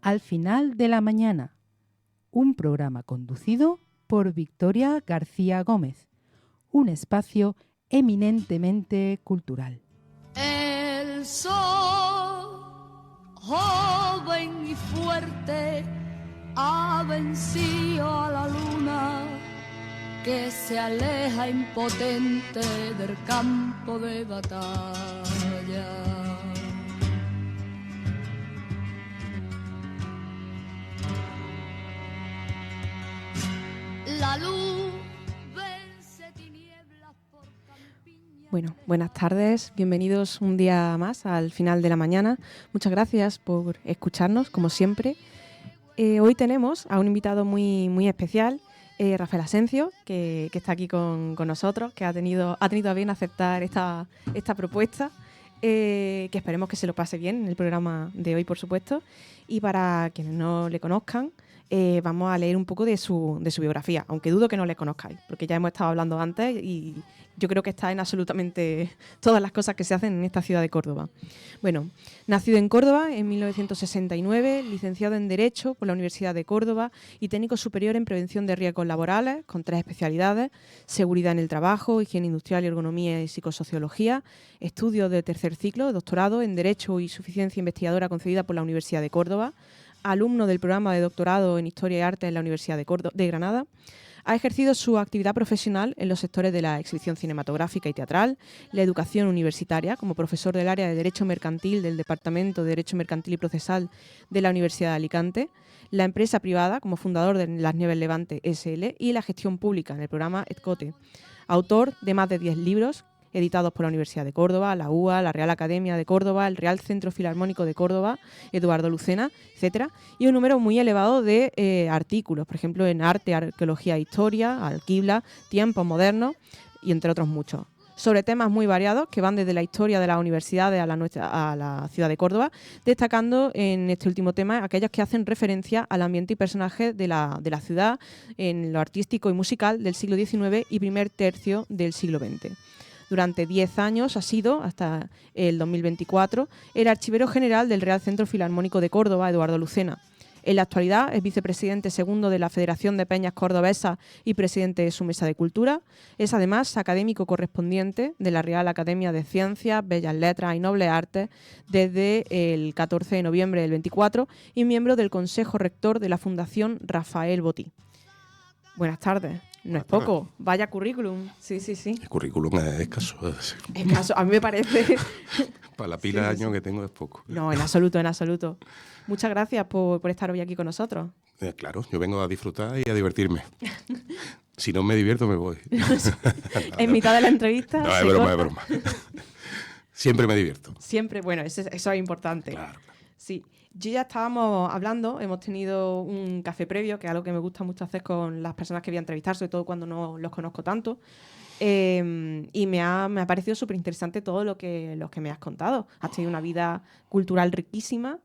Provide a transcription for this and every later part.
Al final de la mañana, un programa conducido por Victoria García Gómez, un espacio eminentemente cultural. El sol, joven y fuerte, ha vencido a la luna que se aleja impotente del campo de batalla. La luz vence tinieblas por campiña. Bueno, buenas tardes, bienvenidos un día más al final de la mañana. Muchas gracias por escucharnos, como siempre. Hoy tenemos a un invitado muy especial, Rafael Asencio, que está aquí con nosotros, que ha tenido a bien aceptar esta propuesta, que esperemos que se lo pase bien en el programa de hoy, por supuesto. Y para quienes no le conozcan, vamos a leer un poco de su biografía, aunque dudo que no le conozcáis, porque ya hemos estado hablando antes y yo creo que está en absolutamente todas las cosas que se hacen en esta ciudad de Córdoba. Bueno, nacido en Córdoba en 1969, licenciado en Derecho por la Universidad de Córdoba y técnico superior en Prevención de Riesgos Laborales, con 3 especialidades: Seguridad en el Trabajo, Higiene Industrial y Ergonomía y Psicosociología, estudios de tercer ciclo, doctorado en Derecho y Suficiencia Investigadora concedida por la Universidad de Córdoba, alumno del programa de doctorado en Historia y Arte en la Universidad de Granada. Ha ejercido su actividad profesional en los sectores de la exhibición cinematográfica y teatral, la educación universitaria, como profesor del área de Derecho Mercantil del Departamento de Derecho Mercantil y Procesal de la Universidad de Alicante, la empresa privada, como fundador de Las Nieves Levante S.L. y la gestión pública en el programa EDCOTE. Autor de más de 10 libros, editados por la Universidad de Córdoba, la UA, la Real Academia de Córdoba, el Real Centro Filarmónico de Córdoba, Eduardo Lucena, etcétera, y un número muy elevado de artículos, por ejemplo, en Arte, Arqueología e Historia, Alquibla, Tiempos Modernos y entre otros muchos, sobre temas muy variados que van desde la historia de las universidades a la ciudad de Córdoba, destacando en este último tema aquellos que hacen referencia al ambiente y personajes de la ciudad en lo artístico y musical del siglo XIX y primer tercio del siglo XX. Durante 10 años ha sido, hasta el 2024, el archivero general del Real Centro Filarmónico de Córdoba, Eduardo Lucena. En la actualidad es vicepresidente segundo de la Federación de Peñas Cordobesas y presidente de su Mesa de Cultura. Es además académico correspondiente de la Real Academia de Ciencias, Bellas Letras y Nobles Artes desde el 14 de noviembre del 24 y miembro del Consejo Rector de la Fundación Rafael Botí. Buenas tardes. No es poco, vaya currículum. Sí. El currículum es escaso. Escaso, a mí me parece. Para la pila de años que tengo es poco. No, en absoluto. Muchas gracias por estar hoy aquí con nosotros. Claro, yo vengo a disfrutar y a divertirme. Si no me divierto, me voy. En mitad de la entrevista. No, es broma. Siempre me divierto. Siempre, bueno, eso es importante. Claro. Sí. Yo ya estábamos hablando, hemos tenido un café previo, que es algo que me gusta mucho hacer con las personas que voy a entrevistar, sobre todo cuando no los conozco tanto. Y me ha parecido súper interesante todo lo que me has contado. Has tenido una vida cultural riquísima,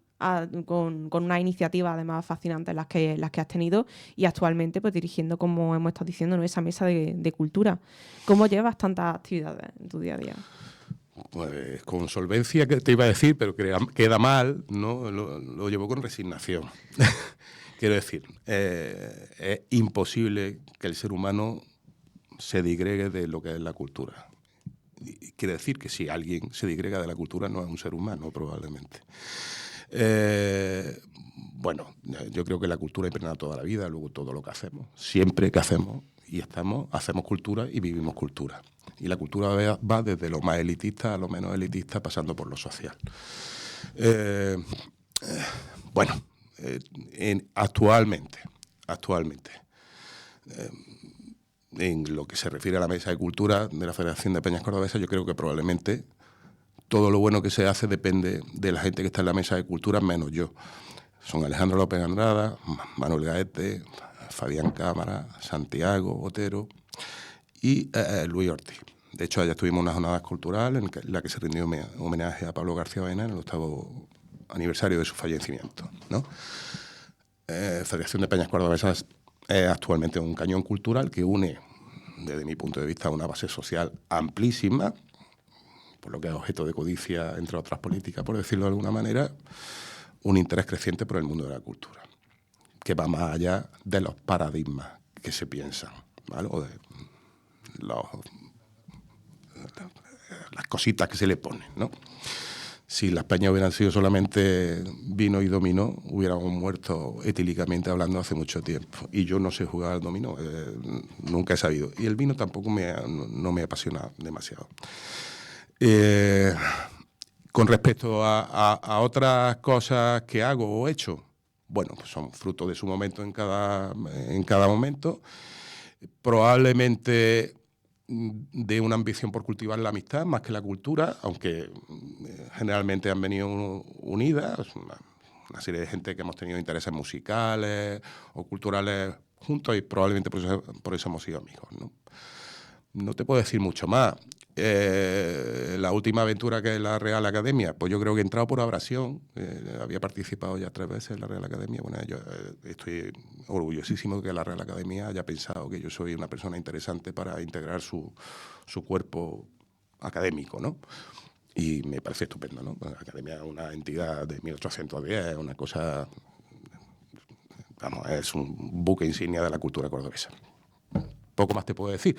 con una iniciativa además fascinante las que has tenido, y actualmente pues dirigiendo, como hemos estado diciendo, ¿no?, esa mesa de cultura. ¿Cómo llevas tantas actividades en tu día a día? Pues con solvencia, que te iba a decir, pero queda mal, ¿no? Lo llevo con resignación. Quiero decir, es imposible que el ser humano se digregue de lo que es la cultura. Y quiere decir que si alguien se digrega de la cultura no es un ser humano, probablemente. Bueno, yo creo que la cultura impregna toda la vida, luego todo lo que hacemos. Siempre que hacemos y hacemos cultura y vivimos cultura. Y la cultura va desde lo más elitista a lo menos elitista, pasando por lo social. Actualmente, en lo que se refiere a la Mesa de Cultura de la Federación de Peñas Cordobesas, yo creo que probablemente todo lo bueno que se hace depende de la gente que está en la Mesa de Cultura, menos yo. Son Alejandro López Andrada, Manuel Gaete, Fabián Cámara, Santiago Otero y Luis Ortiz. De hecho, ayer tuvimos una jornada cultural en la que se rindió homenaje a Pablo García Baena en el 8º aniversario de su fallecimiento, ¿no? Federación de Peñas Cordobesas es actualmente un cañón cultural que une, desde mi punto de vista, una base social amplísima, por lo que es objeto de codicia, entre otras políticas, por decirlo de alguna manera, un interés creciente por el mundo de la cultura, que va más allá de los paradigmas que se piensan, ¿vale? O de las cositas que se le ponen, ¿no? Si las peñas hubieran sido solamente vino y dominó, hubiéramos muerto etílicamente hablando hace mucho tiempo. Y yo no sé jugar al dominó, nunca he sabido. Y el vino tampoco no me apasiona demasiado. Con respecto a otras cosas que hago o he hecho, bueno, pues son fruto de su momento en cada momento. Probablemente de una ambición por cultivar la amistad más que la cultura, aunque generalmente han venido unidas, una serie de gente que hemos tenido intereses musicales o culturales juntos y probablemente por eso hemos sido amigos, ¿no? No te puedo decir mucho más. La última aventura, que es la Real Academia, pues yo creo que he entrado por abrasión. Había participado ya 3 veces en la Real Academia. Bueno, yo estoy orgullosísimo de que la Real Academia haya pensado que yo soy una persona interesante para integrar su cuerpo académico, ¿no? Y me parece estupendo, ¿no? La Academia es una entidad de 1810, es una cosa, vamos, es un buque insignia de la cultura cordobesa. Poco más te puedo decir.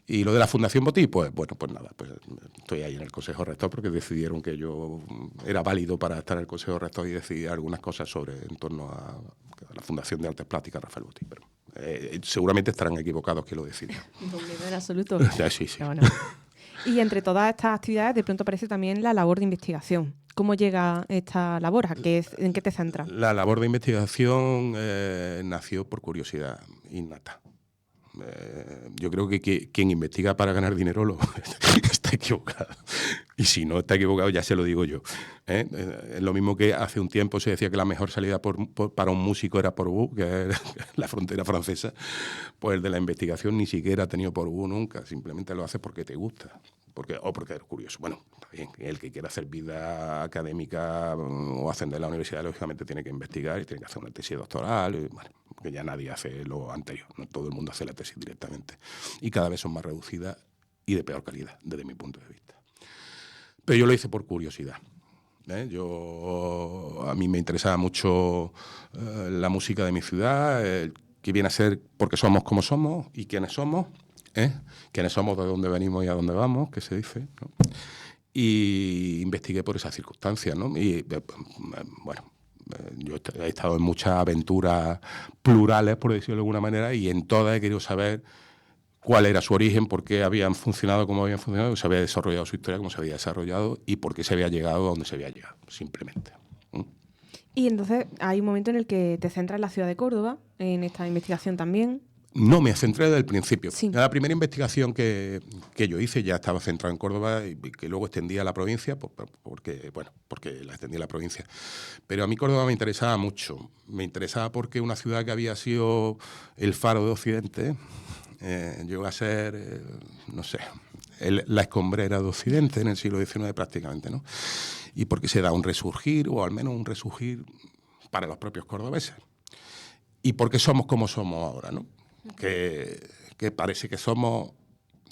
Y lo de la Fundación Botí, pues bueno, pues nada, pues estoy ahí en el Consejo Rector porque decidieron que yo era válido para estar en el Consejo Rector y decidir algunas cosas en torno a la Fundación de Artes Plásticas Rafael Botí. Pero seguramente estarán equivocados que lo decidan. No, en absoluto. Sí. Bueno. Y entre todas estas actividades, de pronto aparece también la labor de investigación. ¿Cómo llega esta labor? ¿En qué te centras? La labor de investigación nació por curiosidad innata. Yo creo que quien investiga para ganar dinero está equivocado. Y si no está equivocado, ya se lo digo yo. Es lo mismo que hace un tiempo se decía que la mejor salida para un músico era Portbou, que es la frontera francesa. Pues el de la investigación ni siquiera ha tenido Portbou nunca. Simplemente lo hace porque te gusta. Porque eres curioso. Bueno, está bien. El que quiera hacer vida académica o ascender a la universidad, lógicamente tiene que investigar y tiene que hacer una tesis doctoral. Y, bueno, que ya nadie hace lo anterior, no todo el mundo hace la tesis directamente. Y cada vez son más reducidas y de peor calidad, desde mi punto de vista. Pero yo lo hice por curiosidad. A mí me interesaba mucho la música de mi ciudad, que viene a ser porque somos como somos y quiénes somos, quiénes somos, de dónde venimos y a dónde vamos, que se dice, ¿no? Y investigué por esas circunstancias, ¿no? Y bueno, yo he estado en muchas aventuras plurales, por decirlo de alguna manera, y en todas he querido saber cuál era su origen, por qué habían funcionado como habían funcionado, cómo se había desarrollado su historia, cómo se había desarrollado y por qué se había llegado a donde se había llegado, simplemente. Y entonces hay un momento en el que te centras en la ciudad de Córdoba, en esta investigación también. No, me centré desde el principio. Sí. La primera investigación que yo hice ya estaba centrada en Córdoba y que luego extendía a la provincia, porque la extendí a la provincia. Pero a mí Córdoba me interesaba mucho. Me interesaba porque una ciudad que había sido el faro de Occidente llegó a ser, no sé, la escombrera de Occidente en el siglo XIX prácticamente, ¿no? Y porque se da un resurgir, o al menos un resurgir para los propios cordobeses. Y porque somos como somos ahora, ¿no? Que parece que somos,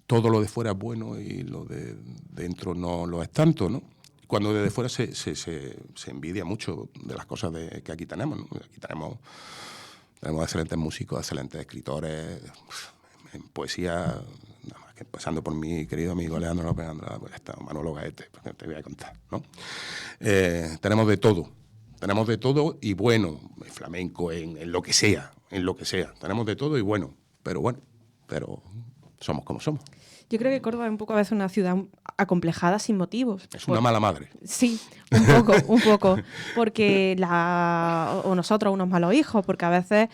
todo lo de fuera es bueno y lo de dentro no lo es tanto, ¿no? Cuando desde fuera se envidia mucho de las cosas que aquí tenemos, ¿no? Aquí tenemos excelentes músicos, excelentes escritores, en poesía, nada más que pasando por mi querido amigo Alejandro López Andrade, pues está Manolo Gaete, porque te voy a contar, ¿no? Tenemos de todo y bueno, flamenco en lo que sea, tenemos de todo y bueno, pero somos como somos. Yo creo que Córdoba es un poco a veces una ciudad acomplejada sin motivos. Es una mala madre. Sí, un poco, porque o nosotros unos malos hijos, porque a veces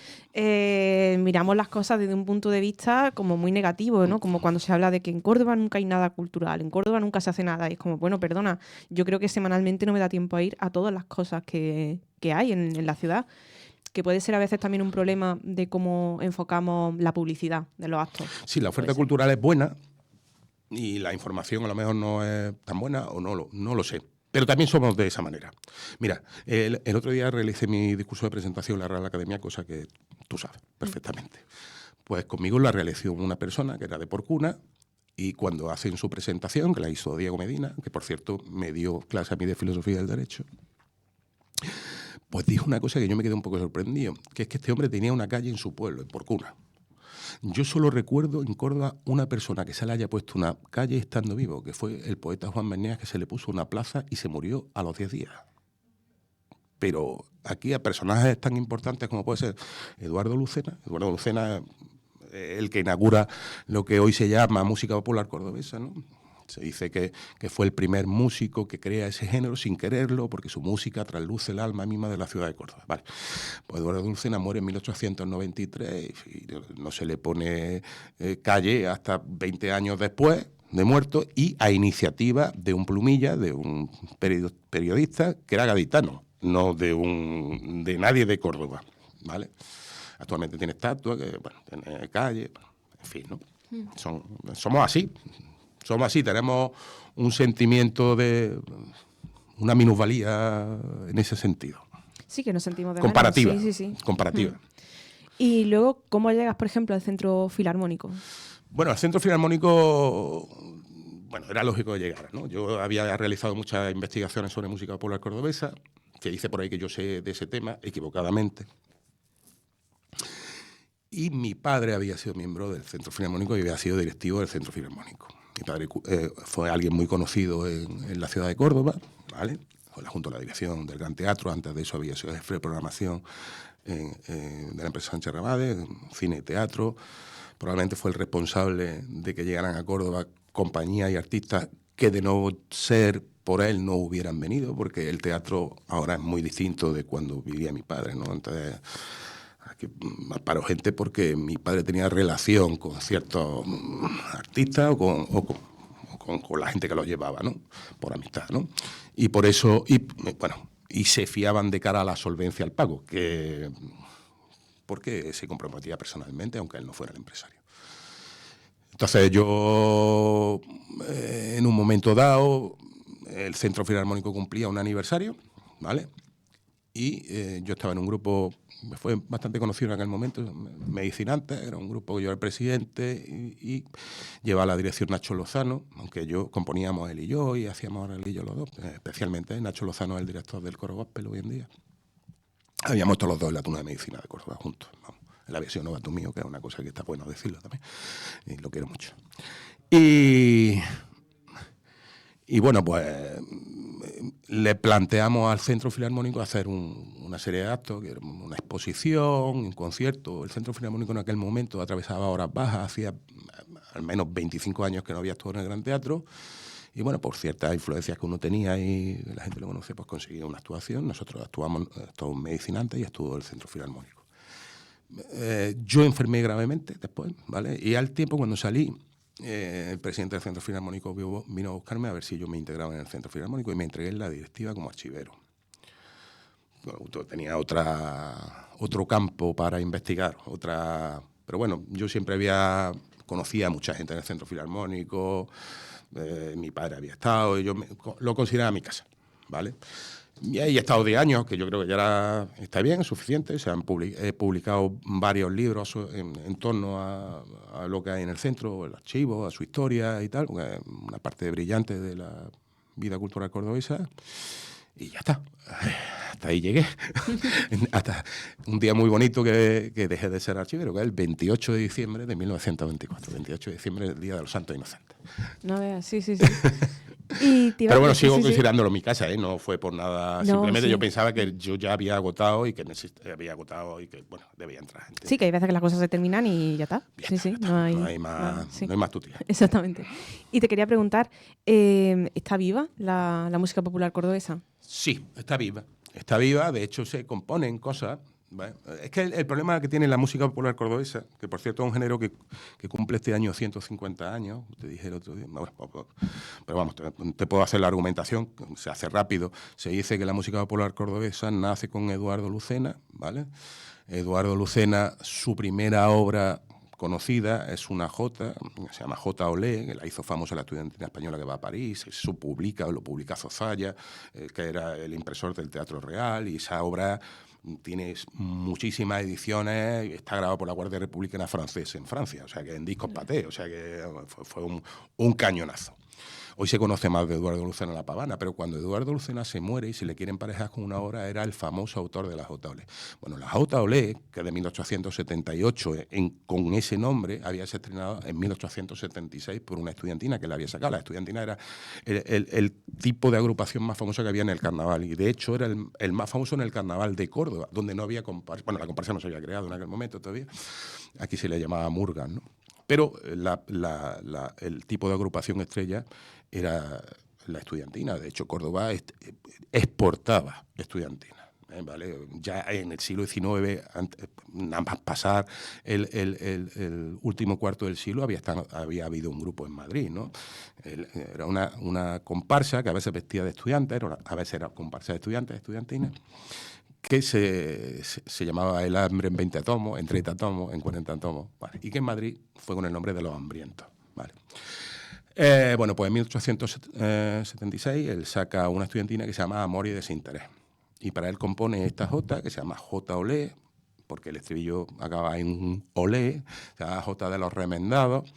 miramos las cosas desde un punto de vista como muy negativo, ¿no? Como cuando se habla de que en Córdoba nunca hay nada cultural, en Córdoba nunca se hace nada, y es como, bueno, perdona, yo creo que semanalmente no me da tiempo a ir a todas las cosas que hay en la ciudad, que puede ser a veces también un problema de cómo enfocamos la publicidad de los actos. Sí, la oferta cultural es buena y la información a lo mejor no es tan buena o no lo sé. Pero también somos de esa manera. Mira, el otro día realicé mi discurso de presentación en la Real Academia, cosa que tú sabes perfectamente. Pues conmigo la realizó una persona que era de Porcuna y cuando hacen su presentación, que la hizo Diego Medina, que por cierto me dio clase a mí de Filosofía del Derecho, pues dijo una cosa que yo me quedé un poco sorprendido, que es que este hombre tenía una calle en su pueblo, en Porcuna. Yo solo recuerdo en Córdoba una persona que se le haya puesto una calle estando vivo, que fue el poeta Juan Berneas, que se le puso una plaza y se murió a los 10 días. Pero aquí a personajes tan importantes como puede ser Eduardo Lucena, el que inaugura lo que hoy se llama música popular cordobesa, ¿no? Se dice que fue el primer músico que crea ese género sin quererlo, porque su música trasluce el alma misma de la ciudad de Córdoba. Vale. Pues Eduardo Lucena muere en 1893 y no se le pone calle hasta 20 años después de muerto, y a iniciativa de un plumilla, de un periodista que era gaditano, no de nadie de Córdoba, ¿vale? Actualmente tiene estatua, tiene calle, en fin, ¿no? Somos así. Somos así, tenemos un sentimiento de una minusvalía en ese sentido. Sí, que nos sentimos de comparativa. Menos. Sí. Comparativa. Y luego, ¿cómo llegas, por ejemplo, al Centro Filarmónico? Bueno, al Centro Filarmónico, era lógico que llegara, ¿no? Yo había realizado muchas investigaciones sobre música popular cordobesa, que dice por ahí que yo sé de ese tema, equivocadamente. Y mi padre había sido miembro del Centro Filarmónico y había sido directivo del Centro Filarmónico. Mi padre fue alguien muy conocido en la ciudad de Córdoba, ¿vale? Junto a la dirección del Gran Teatro. Antes de eso había sido jefe de programación de la empresa Sánchez Rabade, cine y teatro. Probablemente fue el responsable de que llegaran a Córdoba compañías y artistas que de no ser por él no hubieran venido, porque el teatro ahora es muy distinto de cuando vivía mi padre, ¿no? Entonces, aquí paro gente porque mi padre tenía relación con ciertos artistas o con la gente que los llevaba, ¿no? Por amistad, ¿no? Y por eso, y se fiaban de cara a la solvencia al pago, porque se comprometía personalmente, aunque él no fuera el empresario. Entonces yo, en un momento dado, el Centro Filarmónico cumplía un aniversario, ¿vale? Y yo estaba en un grupo, fue bastante conocido en aquel momento, Medicinantes, era un grupo que yo era el presidente y llevaba la dirección Nacho Lozano, aunque componíamos él y yo y hacíamos ahora él y yo los dos, especialmente Nacho Lozano es el director del coro gospel hoy en día. Habíamos todos los dos en la Tuna de Medicina de Córdoba juntos, vamos. Él había sido novato mío, que es una cosa que está bueno decirlo también, y lo quiero mucho. Y bueno, pues le planteamos al Centro Filarmónico hacer una serie de actos, que era una exposición, un concierto. El Centro Filarmónico en aquel momento atravesaba horas bajas, hacía al menos 25 años que no había actuado en el Gran Teatro, y bueno, por ciertas influencias que uno tenía y la gente lo conoce, pues conseguía una actuación. Nosotros actuamos todos medicinantes y actuó el Centro Filarmónico. Yo enfermé gravemente después, ¿vale? Y al tiempo, cuando salí, el presidente del Centro Filarmónico vino a buscarme a ver si yo me integraba en el Centro Filarmónico y me entregué en la directiva como archivero. Bueno, tenía otro campo para investigar, pero bueno, yo siempre conocía a mucha gente en el Centro Filarmónico, mi padre había estado y yo lo consideraba mi casa, ¿vale? Y ahí he estado 10 años, que yo creo que ya está bien, es suficiente. He publicado varios libros en torno a lo que hay en el centro, el archivo, a su historia y tal, porque es una parte brillante de la vida cultural cordobesa. Y ya está. Hasta ahí llegué. Hasta un día muy bonito que dejé de ser archivero, que es el 28 de diciembre de 1924. 28 de diciembre, el Día de los Santos Inocentes. No veas, sí. Pero bueno, sigo considerándolo mi casa, ¿eh? No fue por nada. No, simplemente sí. Yo pensaba que yo ya había agotado y que bueno, debía entrar gente. Sí, que hay veces que las cosas se terminan y ya está. No hay más tutía. Exactamente. Y te quería preguntar, ¿está viva la música popular cordobesa? Sí, está viva. Está viva, de hecho se componen cosas. ¿Vale? Es que el problema que tiene la música popular cordobesa, que por cierto es un género que cumple este año 150 años, te dije el otro día, pero vamos, te puedo hacer la argumentación, se hace rápido. Se dice que la música popular cordobesa nace con Eduardo Lucena, ¿vale? Eduardo Lucena, su primera obra conocida es una jota, que se llama Jota Olé, que la hizo famosa la estudiantina española que va a París, lo publica Zozaya, que era el impresor del Teatro Real, y esa obra tiene muchísimas ediciones, está grabado por la Guardia Republicana Francesa en Francia, o sea que en discos paté, o sea que fue un cañonazo. Hoy se conoce más de Eduardo Lucena La Pavana, pero cuando Eduardo Lucena se muere y se le quiere emparejar con una obra, era el famoso autor de La Jota Olé. Bueno, La Jota Olé, que de 1878, con ese nombre, había sido estrenado en 1876 por una estudiantina que la había sacado. La estudiantina era el tipo de agrupación más famosa que había en el carnaval, y de hecho era el más famoso en el carnaval de Córdoba, donde no había comparsa. Bueno, la comparsa no se había creado en aquel momento todavía. Aquí se le llamaba murgas, ¿no? Pero el tipo de agrupación estrella era la estudiantina. De hecho, Córdoba exportaba estudiantina. ¿Vale? Ya en el siglo XIX, nada más pasar el último cuarto del siglo, había habido un grupo en Madrid, ¿no? Era una comparsa que a veces vestía de estudiantes, a veces era comparsa de estudiantes, estudiantinas, que se llamaba El hambre en 20 tomos, en 30 tomos, en 40 tomos, ¿vale? Y que en Madrid fue con el nombre de Los Hambrientos, ¿vale? Bueno, pues en 1876 él saca una estudiantina que se llama Amor y Desinterés. Y para él compone esta jota, que se llama Jota Olé, porque el estribillo acaba en un olé, se llama Jota de los Remendados.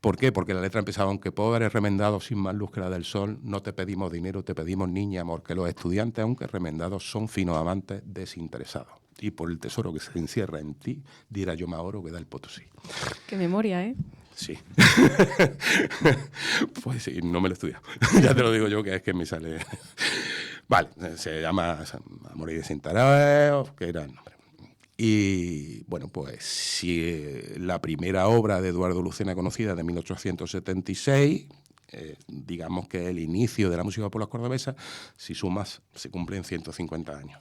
¿Por qué? Porque la letra empezaba: aunque pobres remendados sin más luz que la del sol, no te pedimos dinero, te pedimos niña, amor, que los estudiantes, aunque remendados, son finos amantes desinteresados. Y por el tesoro que se encierra en ti, dirá yo más oro que da el Potosí. Qué memoria, ¿eh? Sí. Pues sí, no me lo he estudiado. Ya te lo digo yo, que es que me sale... Vale, se llama Amor y Desinterés, que era el nombre. Y bueno, pues si la primera obra de Eduardo Lucena conocida de 1876, digamos que el inicio de la música popular cordobesa, si sumas, se cumplen 150 años.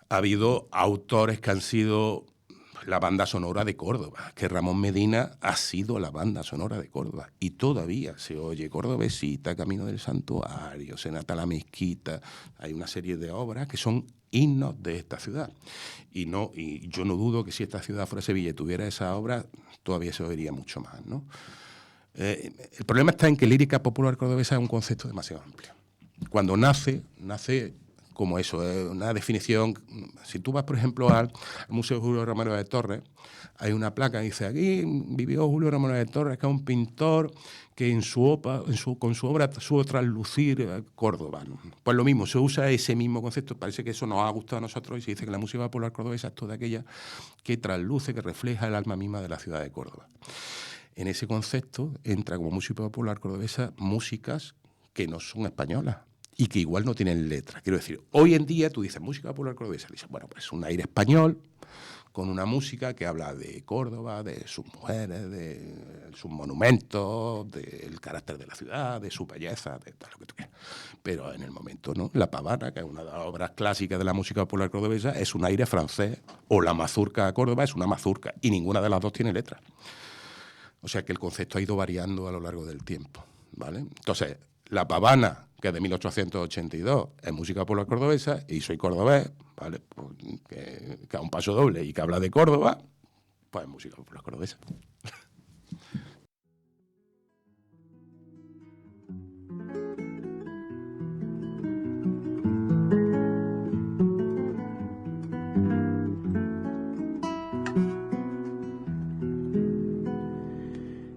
Ha habido autores que han sido la banda sonora de Córdoba, que Ramón Medina ha sido la banda sonora de Córdoba, y todavía se oye Cordobesita, Camino del Santuario, Senata la Mezquita. Hay una serie de obras que son himnos de esta ciudad, y yo no dudo que si esta ciudad fuera Sevilla y tuviera esa obra, todavía se oiría mucho más, ¿no? El problema está en que lírica popular cordobesa es un concepto demasiado amplio. Cuando nace como eso, es una definición. Si tú vas, por ejemplo, al Museo Julio Romero de Torres, hay una placa que dice: aquí vivió Julio Romero de Torres, que es un pintor que con su obra supo traslucir Córdoba, ¿no? Pues lo mismo, se usa ese mismo concepto. Parece que eso nos ha gustado a nosotros, y se dice que la música popular cordobesa es toda aquella que trasluce, que refleja el alma misma de la ciudad de Córdoba. En ese concepto entra como música popular cordobesa músicas que no son españolas y que igual no tienen letra. Quiero decir, hoy en día tú dices música popular cordobesa, dices, bueno, pues un aire español con una música que habla de Córdoba, de sus mujeres, de sus monumentos, del carácter de la ciudad, de su belleza, de todo lo que tú quieras. Pero en el momento, ¿no? La Pavana, que es una de las obras clásicas de la música popular cordobesa, es un aire francés, o la mazurca de Córdoba es una mazurca, y ninguna de las dos tiene letra. O sea que el concepto ha ido variando a lo largo del tiempo, ¿vale? Entonces, La Pavana, que es de 1882, es música popular cordobesa, y soy cordobés, ¿vale? Pues, que a un paso doble y que habla de Córdoba, pues es música popular cordobesa.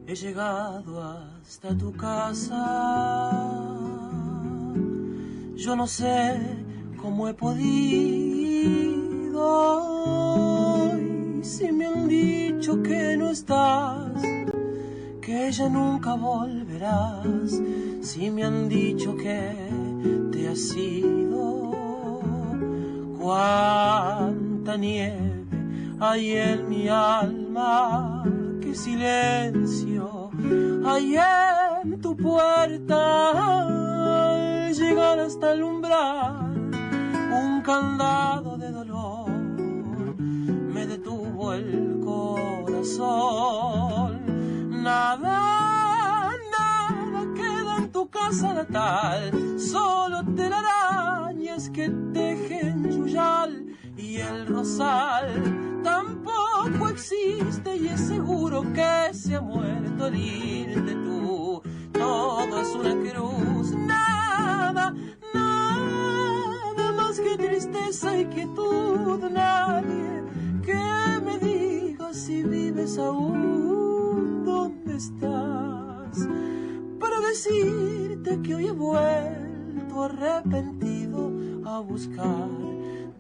He llegado hasta tu casa, yo no sé cómo he podido, y si me han dicho que no estás, que ya nunca volverás, si me han dicho que te has ido, cuánta nieve hay en mi alma, qué silencio hay en tu puerta. Al llegar hasta el umbral, un candado de dolor me detuvo el corazón. Nada queda en tu casa natal, solo telarañas que tejen yuyal, y el rosal tampoco existe, y es seguro que se ha muerto el irte tú. Todo es una cruz, nada más que tristeza y quietud. Nadie que me diga si vives aún, dónde estás. decirte que hoy he vuelto arrepentido a buscar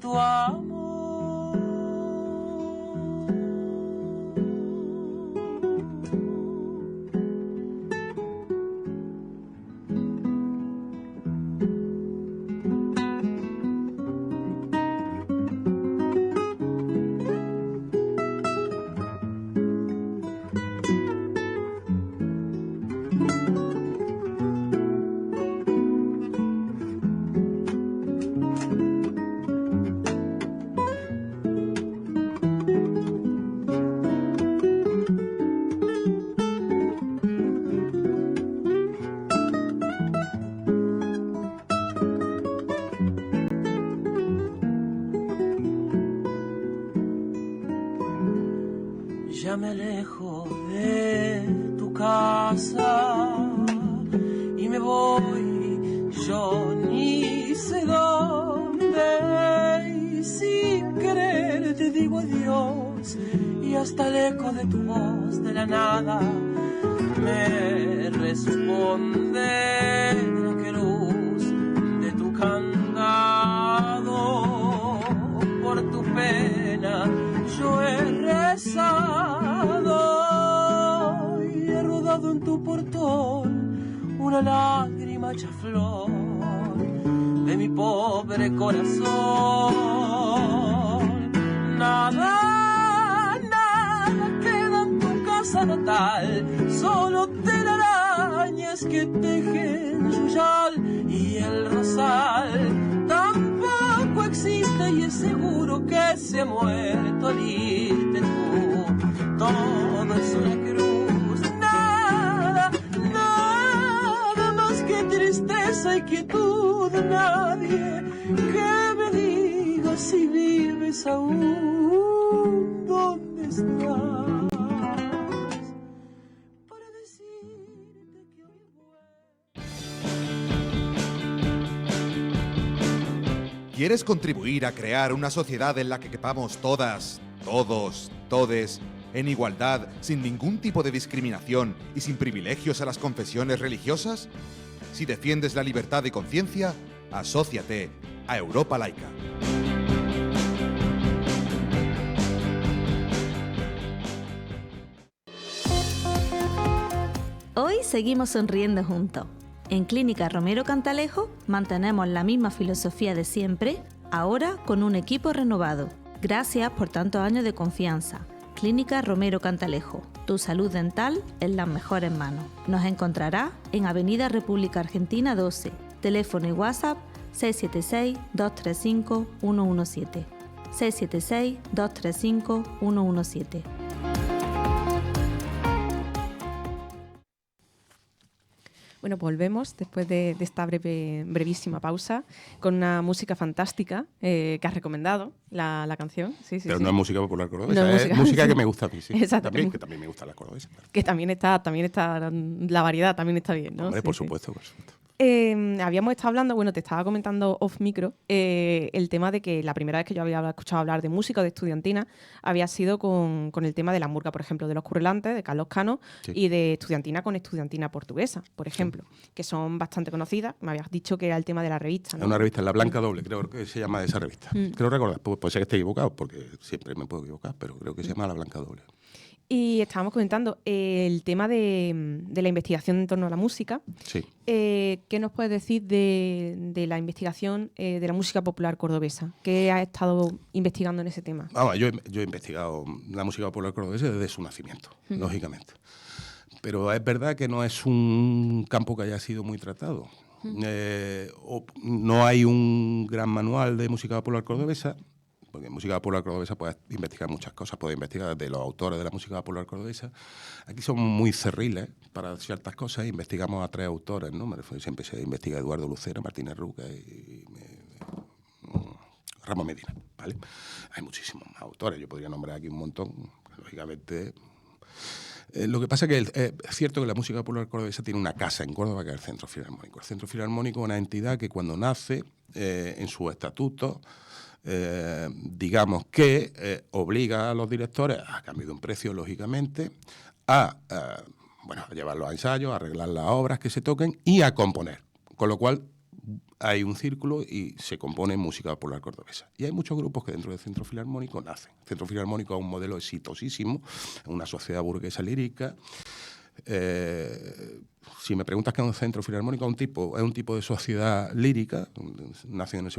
tu amor. Ya me alejo de tu casa y me voy, yo ni sé dónde, y sin querer te digo adiós, y hasta el eco de tu voz de la nada me responde la cruz de tu candado. Por tu pena yo he rezado y he rodado en tu portón una lágrima hecha flor de mi pobre corazón. Nada, nada queda en tu casa natal, solo telarañas que tejen yuyal, y el rosal tampoco existe y es seguro que se ha muerto al irte tú. Todo es una cruz, nada, nada más que tristeza y quietud. Nadie que me diga si vives aún, ¿dónde estás? Para decirte que hoy ¿Quieres contribuir a crear una sociedad en la que quepamos todas, todos, todes, en igualdad, sin ningún tipo de discriminación y sin privilegios a las confesiones religiosas? Si defiendes la libertad de conciencia, asóciate a Europa Laica. Hoy seguimos sonriendo juntos. En Clínica Romero Cantalejo mantenemos la misma filosofía de siempre, ahora con un equipo renovado. Gracias por tantos años de confianza. Clínica Romero Cantalejo, tu salud dental en las mejores manos. Nos encontrará en Avenida República Argentina 12, teléfono y WhatsApp 676-235-117. 676-235-117. Bueno, volvemos después de esta brevísima pausa con una música fantástica que has recomendado, la canción. Sí, Pero sí. no es música popular cordobesa, No es música sí. que me gusta a mí, sí. Exacto. Que también me gusta la cordobesa. Que también está la variedad también está bien, ¿no? Hombre, Sí, por sí. supuesto, por supuesto. Habíamos estado hablando, bueno, te estaba comentando off micro, el tema de que la primera vez que yo había escuchado hablar de música o de estudiantina había sido con el tema de la murga, por ejemplo, de Los Currelantes, de Carlos Cano, Sí. y de estudiantina con estudiantina portuguesa, por ejemplo, que son bastante conocidas. Me habías dicho que era el tema de la revista, ¿no? Es una revista, La Blanca Doble, creo que se llama esa revista. Creo recordar, puede ser que esté equivocado, porque siempre me puedo equivocar, pero creo que se llama La Blanca Doble. Y estábamos comentando el tema de la investigación en torno a la música. Sí. ¿Qué nos puedes decir de la investigación de la música popular cordobesa? ¿Qué has estado investigando en ese tema? Vamos, yo he investigado la música popular cordobesa desde su nacimiento, lógicamente. Pero es verdad que no es un campo que haya sido muy tratado. No hay un gran manual de música popular cordobesa, porque en música popular cordobesa puedes investigar muchas cosas, puedes investigar de los autores de la música popular cordobesa. Aquí somos muy cerriles para ciertas cosas, investigamos a 3 autores, ¿no? Siempre se investiga Eduardo Lucero, Martínez Ruca y Ramón Medina, ¿vale? Hay muchísimos más autores, yo podría nombrar aquí un montón, lógicamente. Lo que pasa es que es cierto que la música popular cordobesa tiene una casa en Córdoba, que es el Centro Filarmónico. El Centro Filarmónico es una entidad que cuando nace, en sus estatutos, digamos que obliga a los directores, a cambio de un precio, lógicamente, a bueno, a llevarlo a ensayos, a arreglar las obras que se toquen y a componer. Con lo cual hay un círculo y se compone música popular cordobesa. Y hay muchos grupos que dentro del Centro Filarmónico nacen. El Centro Filarmónico es un modelo exitosísimo, una sociedad burguesa lírica. Si me preguntas qué es un centro filarmónico, es un tipo de sociedad lírica, nace en la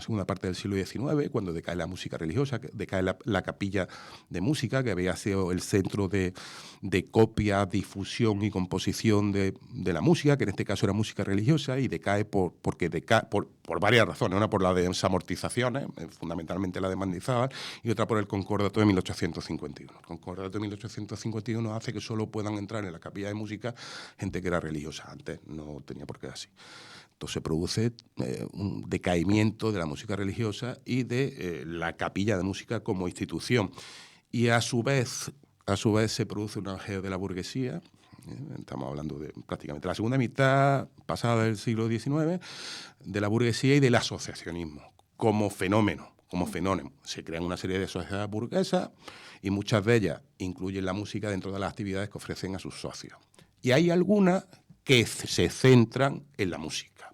segunda parte del siglo XIX, cuando decae la música religiosa, decae la capilla de música, que había sido el centro de copia, difusión y composición de la música, que en este caso era música religiosa, y decae por varias razones. Una por las desamortizaciones, fundamentalmente la de Mendizábal, y otra por el Concordato de 1851. El Concordato de 1851 hace que solo puedan entrar en la capilla de música gente que era religiosa. Antes no tenía por qué ser así. Entonces se produce un decaimiento de la música religiosa y de la capilla de música como institución. Y a su vez se produce un auge de la burguesía. Estamos hablando de prácticamente la segunda mitad pasada del siglo XIX, de la burguesía y del asociacionismo como fenómeno. Se crean una serie de sociedades burguesas y muchas de ellas incluyen la música dentro de las actividades que ofrecen a sus socios. Y hay algunas que se centran en la música.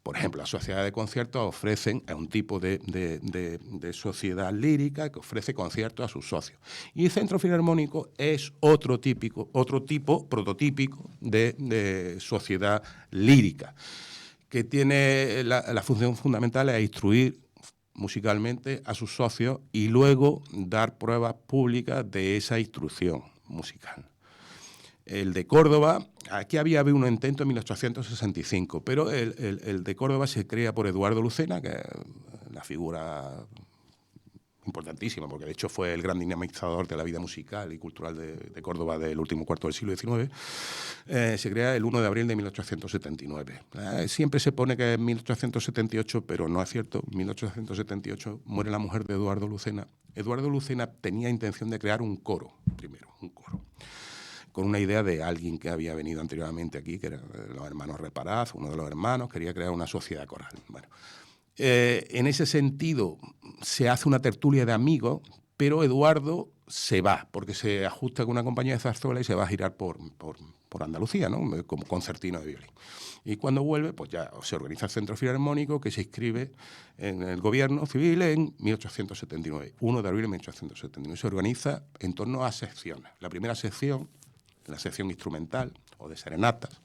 Por ejemplo, las sociedades de conciertos ofrecen a un tipo de sociedad lírica que ofrece conciertos a sus socios. Y el Centro Filarmónico es otro tipo prototípico de sociedad lírica, que tiene la función fundamental es instruir musicalmente a sus socios y luego dar pruebas públicas de esa instrucción musical. El de Córdoba, aquí había habido un intento en 1865, pero el de Córdoba se crea por Eduardo Lucena, que es la figura importantísima, porque de hecho fue el gran dinamizador de la vida musical y cultural de Córdoba del último cuarto del siglo XIX. Se crea el 1 de abril de 1879. Siempre se pone que es 1878, pero no es cierto. En 1878 muere la mujer de Eduardo Lucena. Eduardo Lucena tenía intención de crear un coro, con una idea de alguien que había venido anteriormente aquí, que eran los hermanos Reparaz, uno de los hermanos, quería crear una sociedad coral. Bueno, en ese sentido se hace una tertulia de amigos, pero Eduardo se va, porque se ajusta con una compañía de zarzuela y se va a girar por Andalucía, ¿no? Como concertino de violín. Y cuando vuelve, pues ya se organiza el Centro Filarmónico, que se inscribe en el gobierno civil en 1879, 1 de abril de 1879. Se organiza en torno a secciones. La primera sección, la sección instrumental o de serenatas,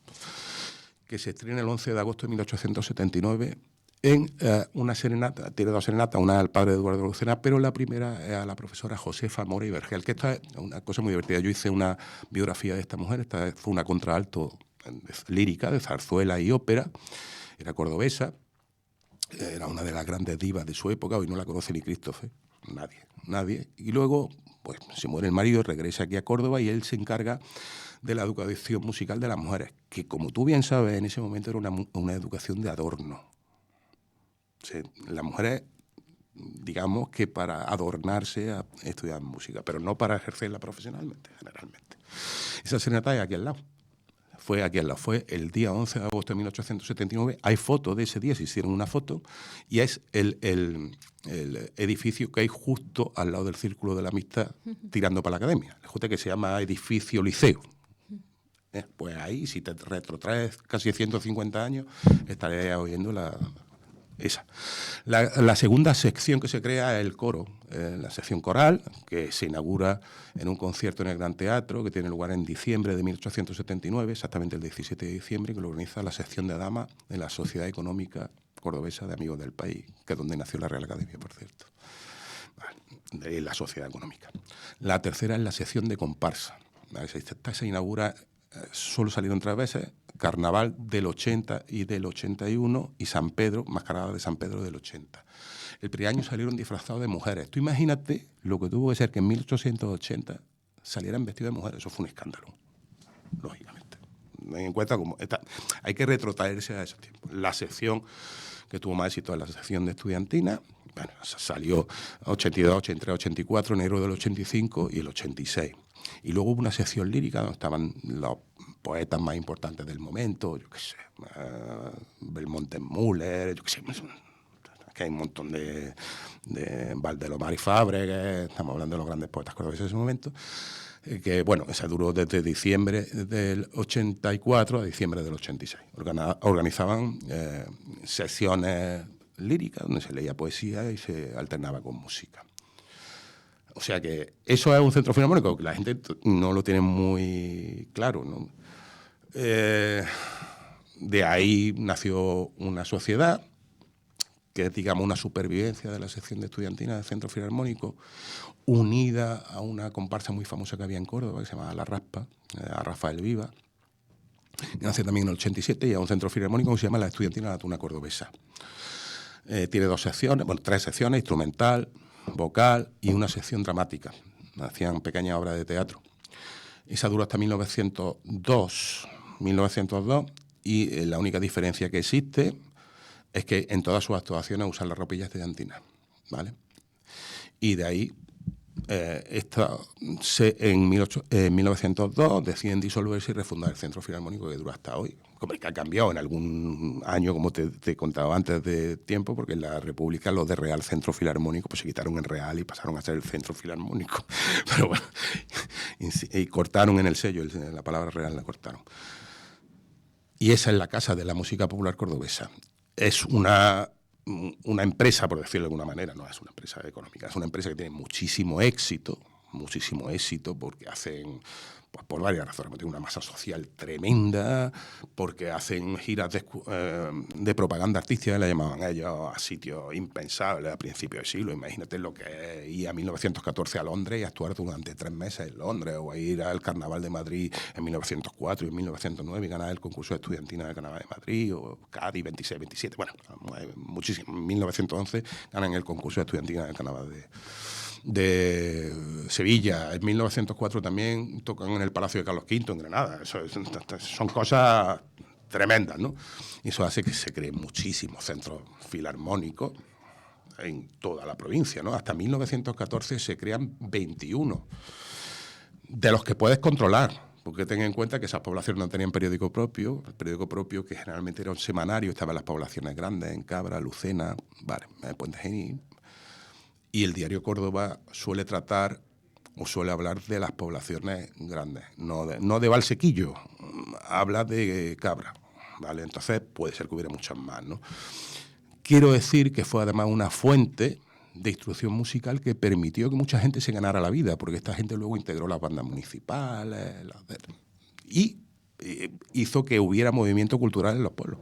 que se estrena el 11 de agosto de 1879 en una serenata, tiene dos serenatas, una al padre de Eduardo Lucena, pero la primera es a la profesora Josefa Mora y Vergel, que esta es una cosa muy divertida. Yo hice una biografía de esta mujer, esta fue una contralto lírica de zarzuela y ópera, era cordobesa, era una de las grandes divas de su época, hoy no la conoce ni Christophe, nadie. Y luego pues se muere el marido, regresa aquí a Córdoba y él se encarga de la educación musical de las mujeres, que como tú bien sabes, en ese momento era una educación de adorno. O sea, las mujeres, digamos que para adornarse estudiaban música, pero no para ejercerla profesionalmente, generalmente. Esa serenata es aquí al lado. Fue el día 11 de agosto de 1879. Hay fotos de ese día, se hicieron una foto, y es el edificio que hay justo al lado del Círculo de la Amistad, tirando para la Academia. Justo que se llama Edificio Liceo. Pues ahí, si te retrotraes casi 150 años, estaré oyendo esa. La segunda sección que se crea es el coro, la sección coral, que se inaugura en un concierto en el Gran Teatro, que tiene lugar en diciembre de 1879, exactamente el 17 de diciembre, que lo organiza la sección de damas de la Sociedad Económica Cordobesa de Amigos del País, que es donde nació la Real Academia, por cierto. De la Sociedad Económica. La tercera es la sección de comparsa. Esta se inaugura, solo salieron 3 veces, Carnaval del 80 y del 81 y San Pedro, Mascarada de San Pedro del 80. El primer año salieron disfrazados de mujeres. Tú imagínate lo que tuvo que ser que en 1880 salieran vestidos de mujeres. Eso fue un escándalo, lógicamente. Ten en cuenta cómo hay que retrotraerse a esos tiempos. La sección que tuvo más éxito es la sección de estudiantina. Bueno, salió 82, 83, 84, enero del 85 y el 86. Y luego hubo una sección lírica donde estaban los poetas más importantes del momento, yo qué sé, Belmonte Müller, yo qué sé, que hay un montón de Valdelomar y Fábregas, estamos hablando de los grandes poetas cordobeses de ese momento. que bueno, esa duró desde diciembre del 84 a diciembre del 86. Organizaban secciones líricas donde se leía poesía y se alternaba con música. O sea que eso es un centro filarmónico que la gente no lo tiene muy claro, ¿no? De ahí nació una sociedad que es, digamos, una supervivencia de la sección de estudiantina del Centro Filarmónico, unida a una comparsa muy famosa que había en Córdoba, que se llamaba La Raspa, a Rafael Viva. Nace también en el 87 y a un centro filarmónico que se llama la Estudiantina de la Tuna Cordobesa. Tiene 2 secciones, bueno, 3 secciones, instrumental, vocal y una sección dramática. Hacían pequeñas obras de teatro. Esa duró hasta 1902, y la única diferencia que existe es que en todas sus actuaciones usan las ropillas estudiantinas, ¿vale? Y de ahí, en 1902 deciden disolverse y refundar el Centro Filarmónico, que dura hasta hoy. Como es que ha cambiado en algún año, como te he contado antes de tiempo, porque en la República los de Real Centro Filarmónico pues se quitaron en Real y pasaron a ser el Centro Filarmónico. Pero bueno, y cortaron en el sello, la palabra Real la cortaron. Y esa es la Casa de la Música Popular Cordobesa. Es una empresa, por decirlo de alguna manera, no es una empresa económica, es una empresa que tiene muchísimo éxito, porque hacen, pues por varias razones, porque tiene una masa social tremenda, porque hacen giras de propaganda artística, la llamaban ellos, a sitios impensables a principios del siglo. Imagínate lo que es ir a 1914 a Londres y actuar durante 3 meses en Londres, o a ir al Carnaval de Madrid en 1904 y en 1909 y ganar el concurso de estudiantina del Carnaval de Madrid, o Cádiz 26, 27, bueno, muchísimo. En 1911 ganan el concurso de estudiantina del Carnaval de Sevilla. En 1904 también tocan en el Palacio de Carlos V en Granada. Son cosas tremendas, ¿no? Y eso hace que se creen muchísimos centros filarmónicos en toda la provincia, ¿no? Hasta 1914 se crean 21, de los que puedes controlar, porque ten en cuenta que esas poblaciones no tenían periódico propio. El periódico propio, que generalmente era un semanario, estaba en las poblaciones grandes, en Cabra, Lucena, Puente Genil. Y el diario Córdoba suele tratar o suele hablar de las poblaciones grandes, no de Valsequillo, habla de Cabra, ¿vale? Entonces puede ser que hubiera muchas más, ¿no? Quiero decir que fue además una fuente de instrucción musical que permitió que mucha gente se ganara la vida, porque esta gente luego integró las bandas municipales y hizo que hubiera movimiento cultural en los pueblos.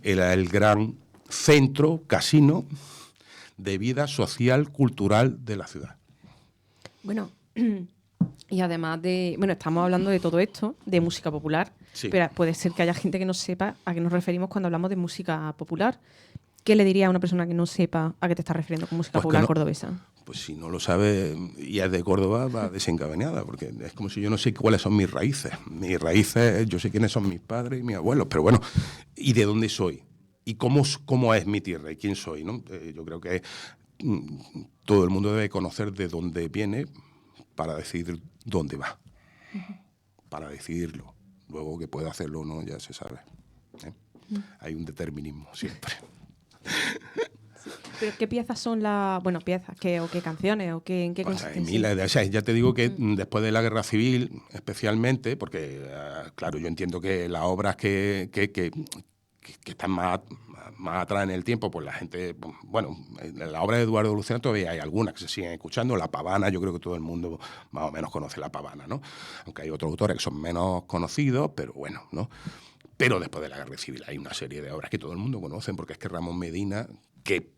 Era el gran centro, casino de vida social, cultural de la ciudad. Bueno, y además de... Bueno, estamos hablando de todo esto, de música popular, sí, pero puede ser que haya gente que no sepa a qué nos referimos cuando hablamos de música popular. ¿Qué le diría a una persona que no sepa a qué te estás refiriendo con música popular cordobesa? Pues si no lo sabe y es de Córdoba, va desencadenada, porque es como si yo no sé cuáles son mis raíces. Mis raíces, yo sé quiénes son mis padres y mis abuelos, pero bueno, ¿y de dónde soy? ¿Y cómo es mi tierra y quién soy, ¿no? Yo creo que todo el mundo debe conocer de dónde viene para decidir dónde va, para decidirlo. Luego que puede hacerlo o no ya se sabe, ¿eh? Hay un determinismo siempre. ¿Pero qué piezas son las... Bueno, piezas, o qué canciones, o qué, en qué consisten? Ya te digo que después de la Guerra Civil, especialmente, porque, claro, yo entiendo que las obras que están más atrás en el tiempo, pues la gente, bueno, en la obra de Eduardo Lucena todavía hay algunas que se siguen escuchando. La Pavana, yo creo que todo el mundo más o menos conoce La Pavana, ¿no? Aunque hay otros autores que son menos conocidos, pero bueno, ¿no? Pero después de la Guerra Civil hay una serie de obras que todo el mundo conoce, porque es que Ramón Medina, que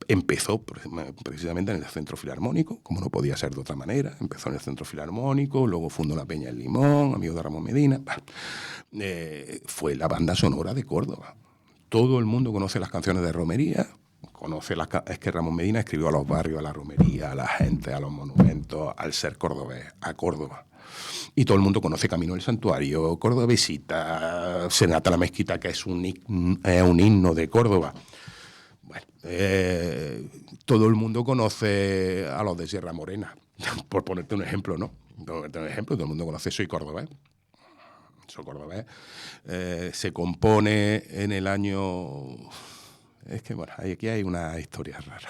empezó precisamente en el Centro Filarmónico, como no podía ser de otra manera, empezó en el Centro Filarmónico, luego fundó la Peña El Limón, amigo de Ramón Medina, fue la banda sonora de Córdoba. Todo el mundo conoce las canciones de romería, es que Ramón Medina escribió a los barrios, a la romería, a la gente, a los monumentos, al ser cordobés, a Córdoba. Y todo el mundo conoce Camino del Santuario, Cordobesita, Serenata la Mezquita, que es un himno de Córdoba. Bueno, todo el mundo conoce a los de Sierra Morena, por ponerte un ejemplo, ¿no? Todo el mundo conoce Soy Cordobés. Soy Cordobés. Se compone en el año... Es que, bueno, aquí hay una historia rara.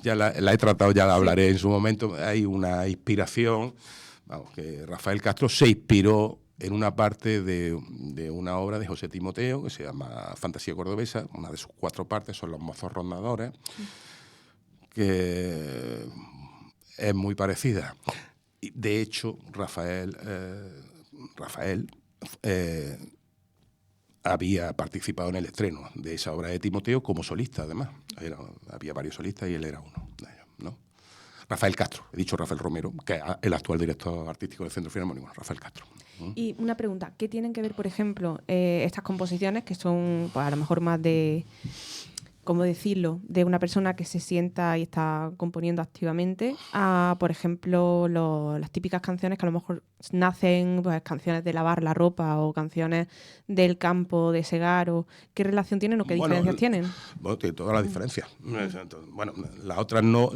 Ya la he tratado, ya la hablaré en su momento. Hay una inspiración, Vamos, que Rafael Castro se inspiró en una parte de una obra de José Timoteo que se llama Fantasía Cordobesa. Una de sus 4 partes son Los mozos rondadores, que es muy parecida. De hecho, Rafael había participado en el estreno de esa obra de Timoteo como solista, además. Había varios solistas y él era uno de ellos, ¿no? Rafael Castro, he dicho Rafael Romero, que es el actual director artístico del Centro Filarmónico, Rafael Castro. Y una pregunta, ¿qué tienen que ver, por ejemplo, estas composiciones que son, pues, a lo mejor más de, ¿cómo decirlo?, de una persona que se sienta y está componiendo activamente a, por ejemplo, las típicas canciones que a lo mejor nacen, pues, canciones de lavar la ropa o canciones del campo, de segar? O ¿qué relación tienen o qué diferencias tienen? Bueno, tiene todas las diferencias. Bueno, las otras no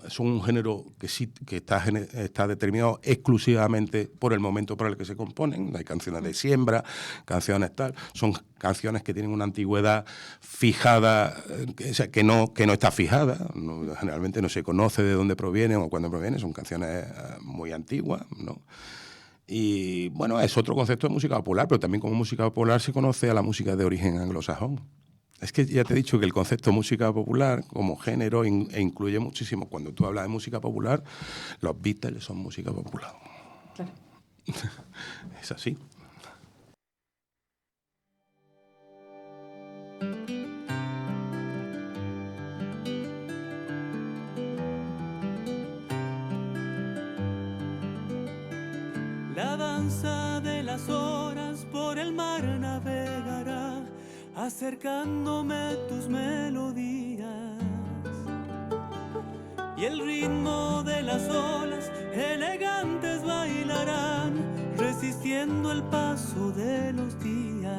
son un género que sí que está determinado exclusivamente por el momento por el que se componen. Hay canciones de siembra, canciones tal, son canciones que tienen una antigüedad fijada, que no está fijada, generalmente no se conoce de dónde provienen o cuándo provienen, son canciones muy antiguas, ¿no? Y bueno, es otro concepto de música popular, pero también como música popular se conoce a la música de origen anglosajón. Es que ya te he dicho que el concepto de música popular como género incluye muchísimo. Cuando tú hablas de música popular, los Beatles son música popular. Claro. Es así. La danza de las horas por el mar navegará, acercándome tus melodías. Y el ritmo de las olas elegantes bailarán, resistiendo el paso de los días.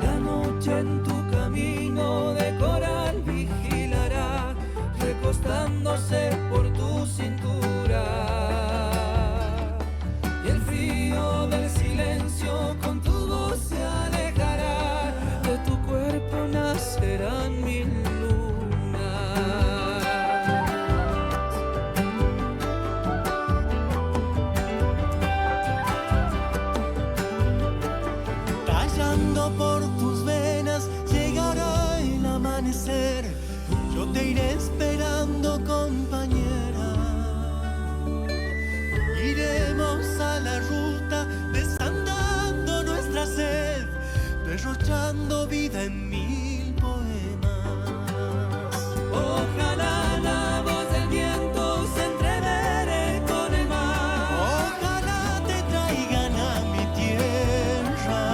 La noche en tu camino de coral vigilará, recostándose por tu cintura. Y el frío del silencio con tu voz se alejará, de tu cuerpo nacerán mil lunas. Tallando por tus venas llegará el amanecer, yo te iré esperando, compañera. Iremos a la ruta desandando nuestra sed, derrochando vida en mil poemas. Ojalá la voz del viento se entrevere con el mar, ojalá te traigan a mi tierra,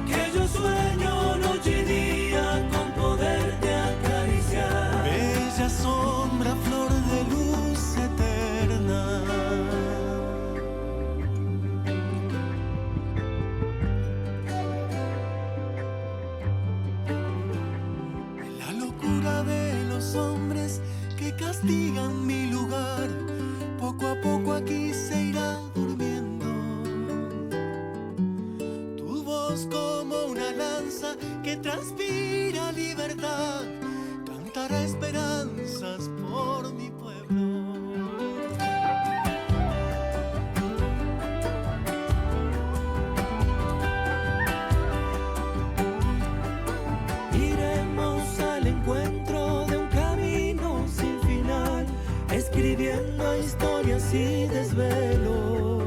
que yo sueño noche y día con poderte acariciar. Bella sombra, flor de luz eterna. La locura de los hombres que castigan mi lugar, poco a poco aquí se irá durmiendo. Tu voz como una lanza que transpira libertad, cantará esperanzas por mi pueblo. Iremos al encuentro de un camino sin final, escribiendo historias y desvelos.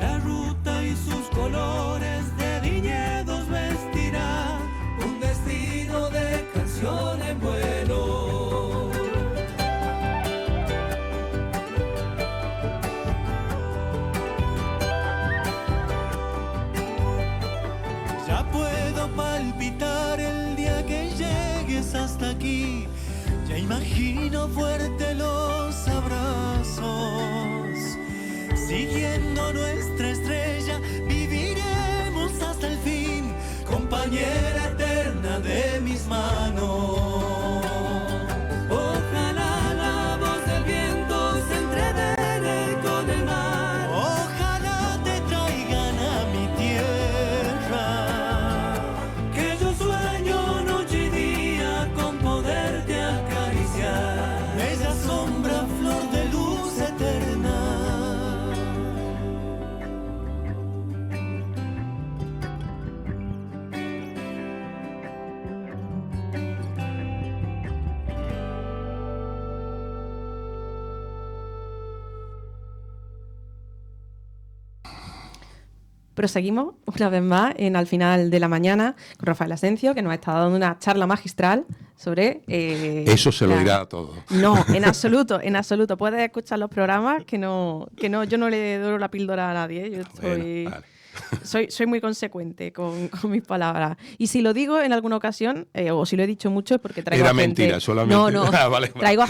La ruta y sus colores de viñedos vestirá, un destino de canción en vuelo. Ya puedo palpitar el día que llegues hasta aquí, ya imagino fuerte los abrazos, siguiendo nuestra estrella viviremos hasta el fin, compañera eterna de mis manos. Ojalá la voz del viento se entrevere con el mar, ojalá te traigan a mi tierra, Proseguimos una vez más al final de la mañana con Rafael Asencio, que nos ha estado dando una charla magistral sobre... Eso se lo dirá a todos. No, en absoluto, en absoluto. Puedes escuchar los programas que no, yo no le doy la píldora a nadie. Yo estoy... Bueno, vale. Soy muy consecuente con mis palabras. Y si lo digo en alguna ocasión, o si lo he dicho mucho, es porque traigo Era a gente... mentira, solamente. No, Vale. traigo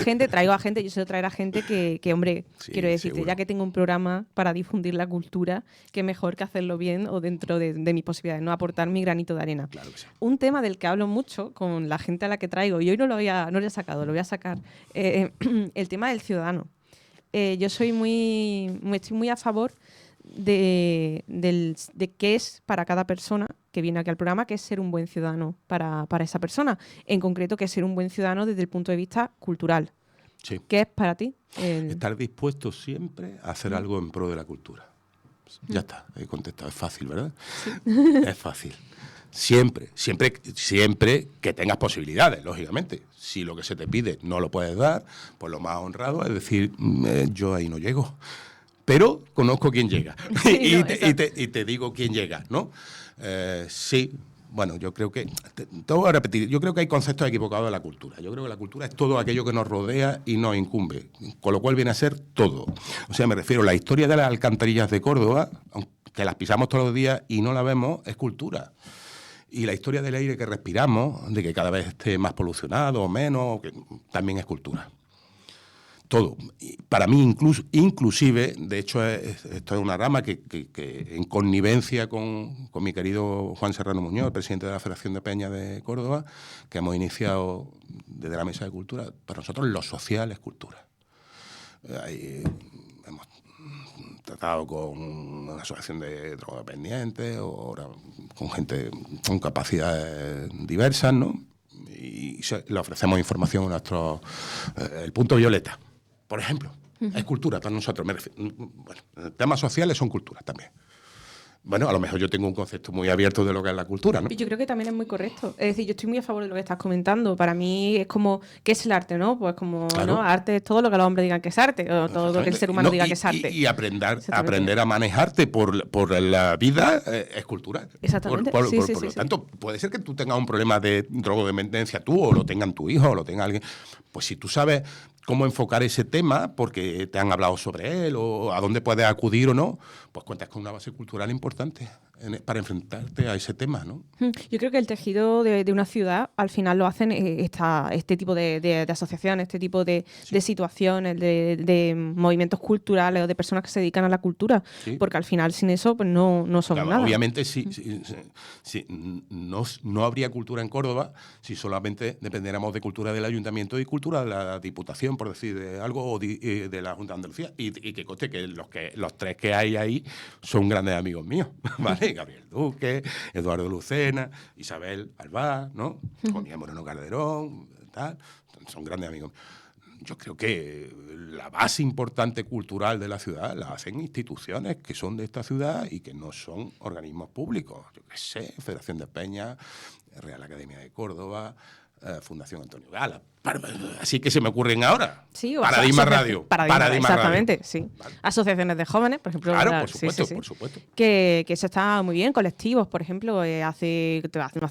a gente, yo sé traer a gente que hombre, Sí, quiero decirte, seguro. ya que tengo un programa para difundir la cultura, qué mejor que hacerlo bien o dentro de mis posibilidades, no aportar mi granito de arena. Claro que sí. Un tema del que hablo mucho con la gente a la que traigo, y hoy no lo he sacado, lo voy a sacar, el tema del ciudadano. Yo estoy muy a favor de qué es para cada persona que viene aquí al programa, que es ser un buen ciudadano para esa persona. En concreto, que es ser un buen ciudadano desde el punto de vista cultural. Sí. ¿Qué es para ti? Estar dispuesto siempre a hacer algo en pro de la cultura. Ya está, he contestado. Es fácil, ¿verdad? Es fácil. Siempre que tengas posibilidades, lógicamente. Si lo que se te pide no lo puedes dar, pues lo más honrado es decir, yo ahí no llego. Pero conozco quién llega. Sí, y te digo quién llega, ¿no? Sí, bueno, yo creo que... Te voy a repetir, yo creo que hay conceptos equivocados de la cultura. Yo creo que la cultura es todo aquello que nos rodea y nos incumbe, con lo cual viene a ser todo. O sea, me refiero a la historia de las alcantarillas de Córdoba, que las pisamos todos los días y no la vemos, es cultura. Y la historia del aire que respiramos, de que cada vez esté más polucionado o menos, que también es cultura. Todo. Y para mí, inclusive, de hecho, esto es una rama que en connivencia con mi querido Juan Serrano Muñoz, el presidente de la Federación de Peñas de Córdoba, que hemos iniciado desde la Mesa de Cultura, para nosotros lo social es cultura. Ahí hemos tratado con una asociación de drogodependientes, o ahora con gente con capacidades diversas, ¿no? Y le ofrecemos información a nuestros... el punto violeta, por ejemplo, es cultura para nosotros. Bueno, temas sociales son culturas también. Bueno, a lo mejor yo tengo un concepto muy abierto de lo que es la cultura, ¿no? Yo creo que también es muy correcto. Es decir, yo estoy muy a favor de lo que estás comentando. Para mí es como, ¿qué es el arte, no? Pues como, Claro. ¿no? Arte es todo lo que los hombres digan que es arte, o todo lo que el ser humano diga que es arte. Y aprender a manejarte por la vida es cultura. Exactamente. Por Sí, lo sí. tanto, puede ser que tú tengas un problema de drogodependencia tú, o lo tengan tu hijo, o lo tenga alguien. Pues si tú sabes cómo enfocar ese tema, porque te han hablado sobre él, o a dónde puedes acudir o no, pues cuentas con una base cultural importante para enfrentarte a ese tema, ¿no? Yo creo que el tejido de una ciudad al final lo hacen este tipo de asociaciones, este tipo de situaciones, de movimientos culturales o de personas que se dedican a la cultura, Sí. porque al final sin eso pues no somos Claro, nada. obviamente no habría cultura en Córdoba si solamente dependiéramos de cultura del ayuntamiento y cultura de la Diputación, por decir de algo, o de la Junta de Andalucía. Y que conste que los tres que hay ahí son grandes amigos míos, ¿vale? Gabriel Duque, Eduardo Lucena, Isabel Albá, ¿no? Juan Moreno Calderón, tal, son grandes amigos. Yo creo que la base importante cultural de la ciudad la hacen instituciones que son de esta ciudad y que no son organismos públicos. Yo qué sé, Federación de Peñas, Real Academia de Córdoba, Fundación Antonio Gala. Así que se me ocurren ahora. Sí, o Paradigma asocia- Radio. Paradigma, exactamente, Radio. sí. Vale. Asociaciones de jóvenes, por ejemplo. Claro, ¿verdad? por supuesto, Sí. por supuesto. Que eso está muy bien. Colectivos, por ejemplo, hace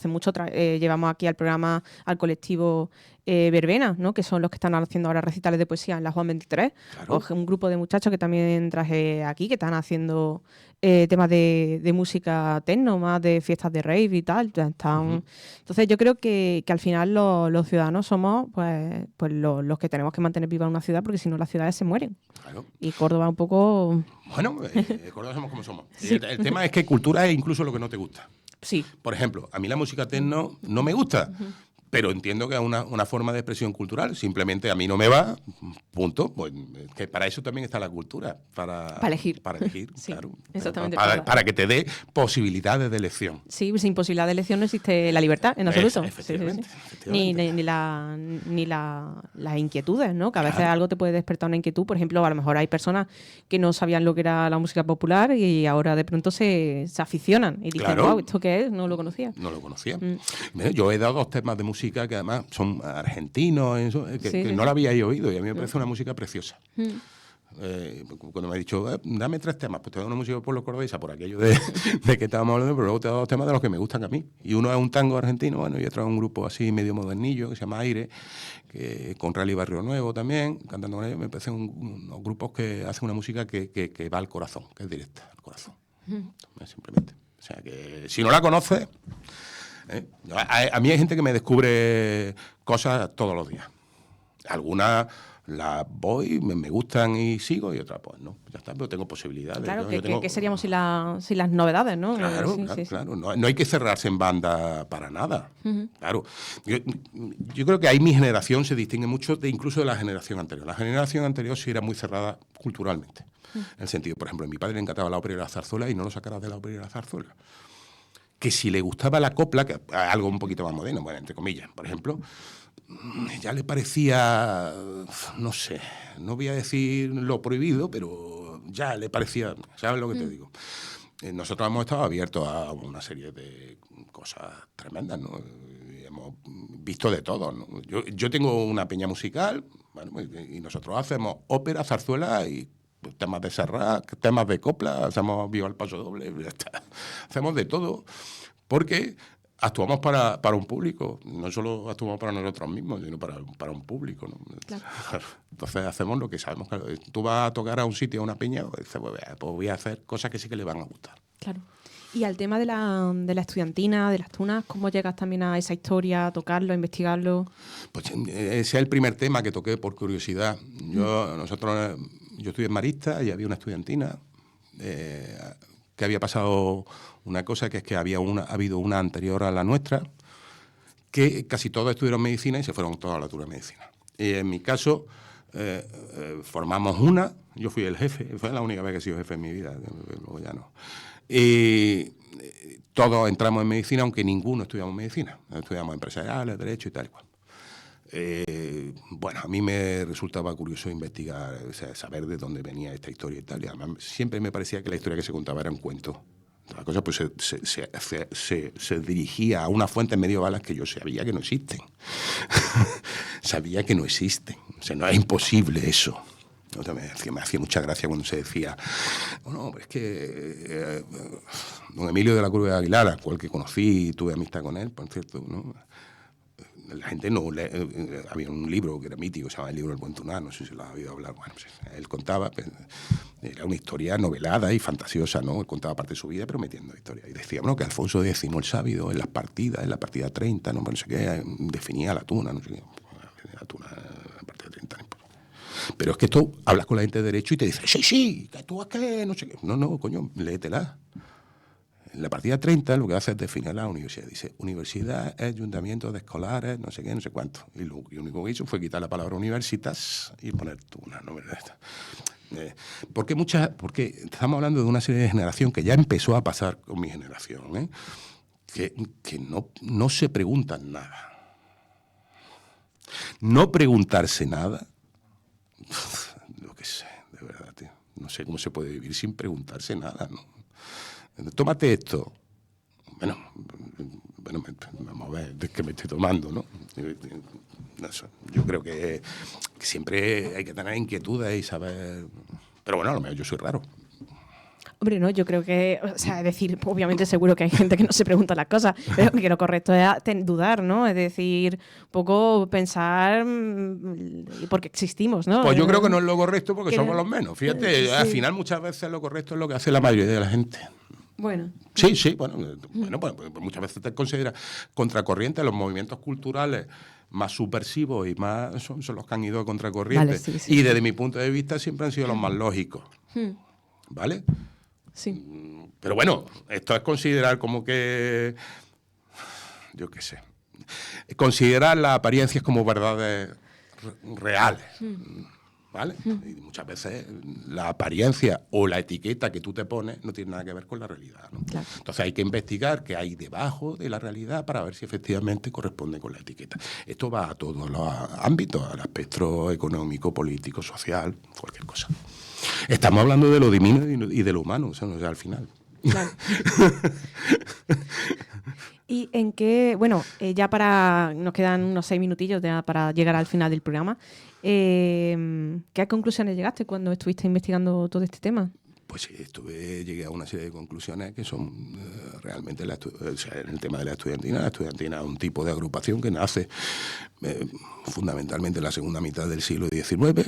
mucho llevamos aquí al programa al colectivo Verbena, ¿no? Que son los que están haciendo ahora recitales de poesía en la Juan 23. Claro. O un grupo de muchachos que también traje aquí, que están haciendo temas de música techno, más de fiestas de rave y tal. Entonces yo creo que al final los ciudadanos somos pues los que tenemos que mantener viva una ciudad, porque si no las ciudades se mueren. Claro. Y Córdoba un poco... Bueno, Córdoba somos como somos. El tema es que cultura es incluso lo que no te gusta. Sí. Por ejemplo, a mí la música techno no me gusta, pero entiendo que es una forma de expresión cultural. Simplemente a mí no me va, punto. Pues que para eso también está la cultura, para elegir. Para elegir, Sí, claro. exactamente. Para que te dé posibilidades de elección. Sí, sin posibilidad de elección no existe la libertad, en absoluto. Efectivamente, Sí. efectivamente. Ni las inquietudes, ¿no? Que a veces Claro. algo te puede despertar una inquietud. Por ejemplo, a lo mejor hay personas que no sabían lo que era la música popular y ahora de pronto se aficionan y dicen, Claro. wow, ¿esto qué es? No lo conocía. No lo conocía. Mira, yo he dado 2 temas de música que además son argentinos, que no lo habíais oído, y a mí me parece una música preciosa. Cuando me ha dicho, dame 3 temas, pues te doy una música por los cordobesa, por aquello de que estábamos hablando, pero luego te doy 2 temas de los que me gustan a mí. Y uno es un tango argentino, bueno, y otro es un grupo así medio modernillo, que se llama Aire, que con Rally Barrio Nuevo también, cantando con ellos, me parecen unos grupos que hacen una música que va al corazón, que es directa al corazón. Simplemente. O sea, que si no la conoces... A mí hay gente que me descubre cosas todos los días. Algunas las voy, me gustan y sigo, y otras pues no. Ya está, pero tengo posibilidades. Claro, ¿no? ¿qué seríamos sin las novedades, no? Claro, claro. No hay que cerrarse en banda para nada. Claro. Yo creo que ahí mi generación se distingue mucho incluso de la generación anterior. La generación anterior sí era muy cerrada culturalmente. En el sentido, por ejemplo, a mi padre le encantaba la ópera y la zarzuela y no lo sacarás de la ópera y la zarzuela. Que si le gustaba la copla, que algo un poquito más moderno, bueno, entre comillas, por ejemplo, ya le parecía, no sé, no voy a decir lo prohibido, pero ya le parecía, ¿sabes lo que te digo? Nosotros hemos estado abiertos a una serie de cosas tremendas, ¿no? Y hemos visto de todo, ¿no? Yo tengo una peña musical, bueno, y nosotros hacemos ópera, zarzuela y temas de Serrat, temas de copla, hacemos Viva el Paso Doble, hacemos de todo, porque actuamos para un público, no solo actuamos para nosotros mismos, sino para un público, ¿no? Claro. Entonces hacemos lo que sabemos. Claro, tú vas a tocar a un sitio, a una peña, pues voy a hacer cosas que sí que le van a gustar. Claro. Y al tema de la estudiantina, de las tunas, ¿cómo llegas también a esa historia, a tocarlo, a investigarlo? Pues ese es el primer tema que toqué por curiosidad. Yo estudié en Marista y había una estudiantina que había pasado una cosa, que es que ha habido una anterior a la nuestra, que casi todos estudiaron medicina y se fueron todos a la altura de medicina. Y en mi caso, formamos una, yo fui el jefe, fue la única vez que he sido jefe en mi vida, luego ya no. Y todos entramos en medicina, aunque ninguno estudiamos medicina. Estudiamos empresariales, derecho y tal y cual. Bueno, a mí me resultaba curioso investigar, o sea, saber de dónde venía esta historia y tal. Y además siempre me parecía que la historia que se contaba era un cuento. La cosa pues se dirigía a unas fuentes medievales que yo sabía que no existen. Sabía que no existen. O sea, no es imposible eso. O sea, me hacía mucha gracia cuando se decía, bueno, es que don Emilio de la Cruz de Aguilar, al cual que conocí y tuve amistad con él, por cierto, ¿no? La gente no había un libro que era mítico, se llama El libro del buen Tuná, no sé si lo has oído hablar. Bueno, pues él contaba, pues, era una historia novelada y fantasiosa, ¿no? Él contaba parte de su vida, pero metiendo historia. Y decía, bueno, que Alfonso X el Sábio, en la partida 30, no sé qué, definía la tuna, no sé qué. La tuna, la partida 30, no importa. Pero es que tú hablas con la gente de derecho y te dice, sí, que tú es que no sé qué. No, coño, léetela. En la partida 30 lo que hace es definir la universidad. Dice, universidad es ayuntamiento de escolares, no sé qué, no sé cuánto. Y lo único que hizo fue quitar la palabra universitas y poner tuna, ¿no? Porque estamos hablando de una serie de generación que ya empezó a pasar con mi generación, que no se preguntan nada. No preguntarse nada, lo que sé, de verdad, tío. No sé cómo se puede vivir sin preguntarse nada, ¿no? Tómate esto. Bueno, vamos a ver de qué me estoy tomando, ¿no? Yo creo que siempre hay que tener inquietudes y saber... Pero bueno, a lo mejor yo soy raro. Hombre, no, yo creo que, o sea, es decir, obviamente seguro que hay gente que no se pregunta las cosas, pero que lo correcto es dudar, ¿no? Es decir, un poco pensar porque existimos, ¿no? Pues yo creo que no es lo correcto porque somos los menos. Fíjate, sí. Al final muchas veces lo correcto es lo que hace la mayoría de la gente. Bueno. Sí, bueno, pues muchas veces te consideras contracorriente. Los movimientos culturales más subversivos y más son los que han ido a contracorriente. Vale, sí. Y desde mi punto de vista siempre han sido los más lógicos. ¿Vale? Sí. Pero bueno, esto es considerar como que, yo qué sé, considerar las apariencias como verdades reales, ¿vale? Y muchas veces la apariencia o la etiqueta que tú te pones no tiene nada que ver con la realidad, ¿no? Claro. Entonces hay que investigar qué hay debajo de la realidad para ver si efectivamente corresponde con la etiqueta. Esto va a todos los ámbitos, al espectro económico, político, social, cualquier cosa. Estamos hablando de lo divino y de lo humano, o sea, al final. Claro. ¿Y en qué, bueno, nos quedan unos 6 minutillos para llegar al final del programa. ¿Qué conclusiones llegaste cuando estuviste investigando todo este tema? Pues sí, llegué a una serie de conclusiones que son realmente, en el tema de la estudiantina es un tipo de agrupación que nace fundamentalmente en la segunda mitad del siglo XIX.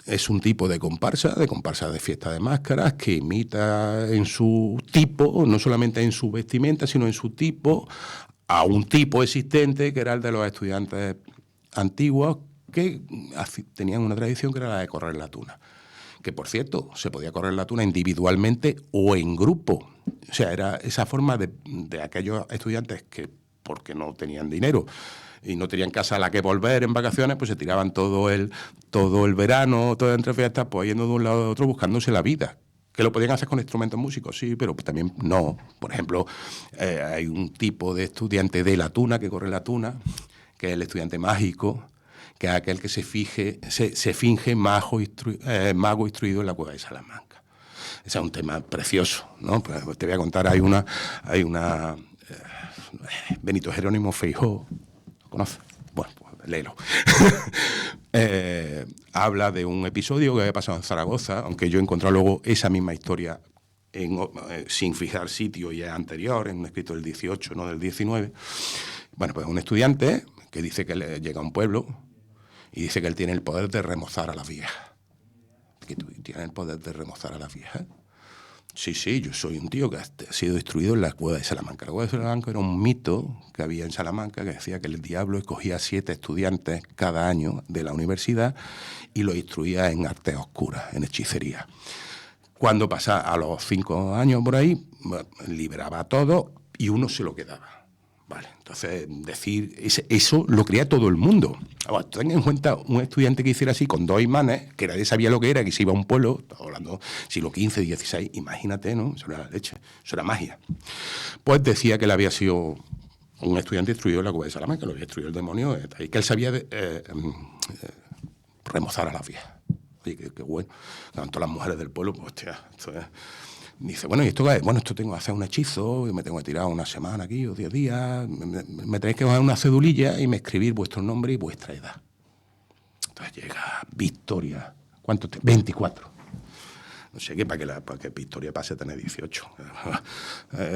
Es un tipo de comparsa de fiesta de máscaras, que imita en su tipo, no solamente en su vestimenta, sino en su tipo, a un tipo existente que era el de los estudiantes antiguos, que tenían una tradición que era la de correr la tuna. Que, por cierto, se podía correr la tuna individualmente o en grupo. O sea, era esa forma de aquellos estudiantes que, porque no tenían dinero y no tenían casa a la que volver en vacaciones, pues se tiraban todo el verano, todo entre fiestas, pues yendo de un lado a otro buscándose la vida. Que lo podían hacer con instrumentos músicos, sí, pero también no. Por ejemplo, hay un tipo de estudiante de la tuna, que corre la tuna, que es el estudiante mágico, que es aquel que se finge mago instruido en la cueva de Salamanca. Ese es un tema precioso, ¿no? Pues te voy a contar, hay una Benito Jerónimo Feijóo, ¿lo conoces? Bueno, pues léelo. Habla de un episodio que había pasado en Zaragoza, aunque yo he encontrado luego esa misma historia sin fijar sitio, y es anterior, en un escrito del 18, no del 19. Bueno, pues un estudiante que dice que llega a un pueblo y dice que él tiene el poder de remozar a las viejas. ¿Que tú tienes el poder de remozar a las viejas? Sí, yo soy un tío que ha sido instruido en la cueva de Salamanca. La cueva de Salamanca era un mito que había en Salamanca que decía que el diablo escogía 7 estudiantes cada año de la universidad y los instruía en artes oscuras, en hechicería. Cuando pasaba a los 5 años por ahí, liberaba a todos y uno se lo quedaba. Vale, entonces decir eso lo creía todo el mundo. Ahora, ten en cuenta un estudiante que hiciera así con 2 imanes, que nadie sabía lo que era, que se iba a un pueblo, estamos hablando siglo XV, XVI, imagínate, ¿no? Eso era la leche, eso era magia. Pues decía que él había sido un estudiante instruido en la cueva de Salamanca, que lo había instruido el demonio, y que él sabía remozar a las viejas. Oye, qué bueno. Tanto las mujeres del pueblo, pues hostia, esto es... Dice, bueno, ¿y esto qué es? Bueno, esto tengo que hacer un hechizo, y me tengo que tirar una semana aquí o 10 días, me tenéis que coger una cedulilla y me escribir vuestro nombre y vuestra edad. Entonces llega Victoria, ¿cuánto? 24. No sé qué, para que Victoria pase a tener 18.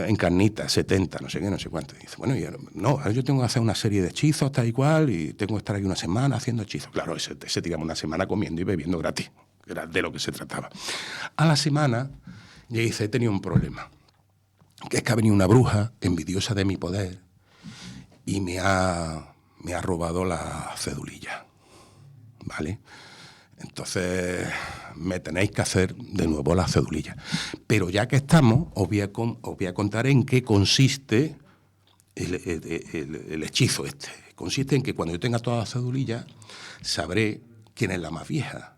Encarnita, 70, no sé qué, no sé cuánto. Y dice, bueno, yo tengo que hacer una serie de hechizos tal y cual, y tengo que estar aquí una semana haciendo hechizos. Claro, se tiraba una semana comiendo y bebiendo gratis, que era de lo que se trataba. A la semana... Y dice, he tenido un problema, que es que ha venido una bruja envidiosa de mi poder y me ha robado la cedulilla, ¿vale? Entonces me tenéis que hacer de nuevo la cedulilla. Pero ya que estamos, os voy a contar en qué consiste el hechizo este. Consiste en que cuando yo tenga toda la cedulilla, sabré quién es la más vieja.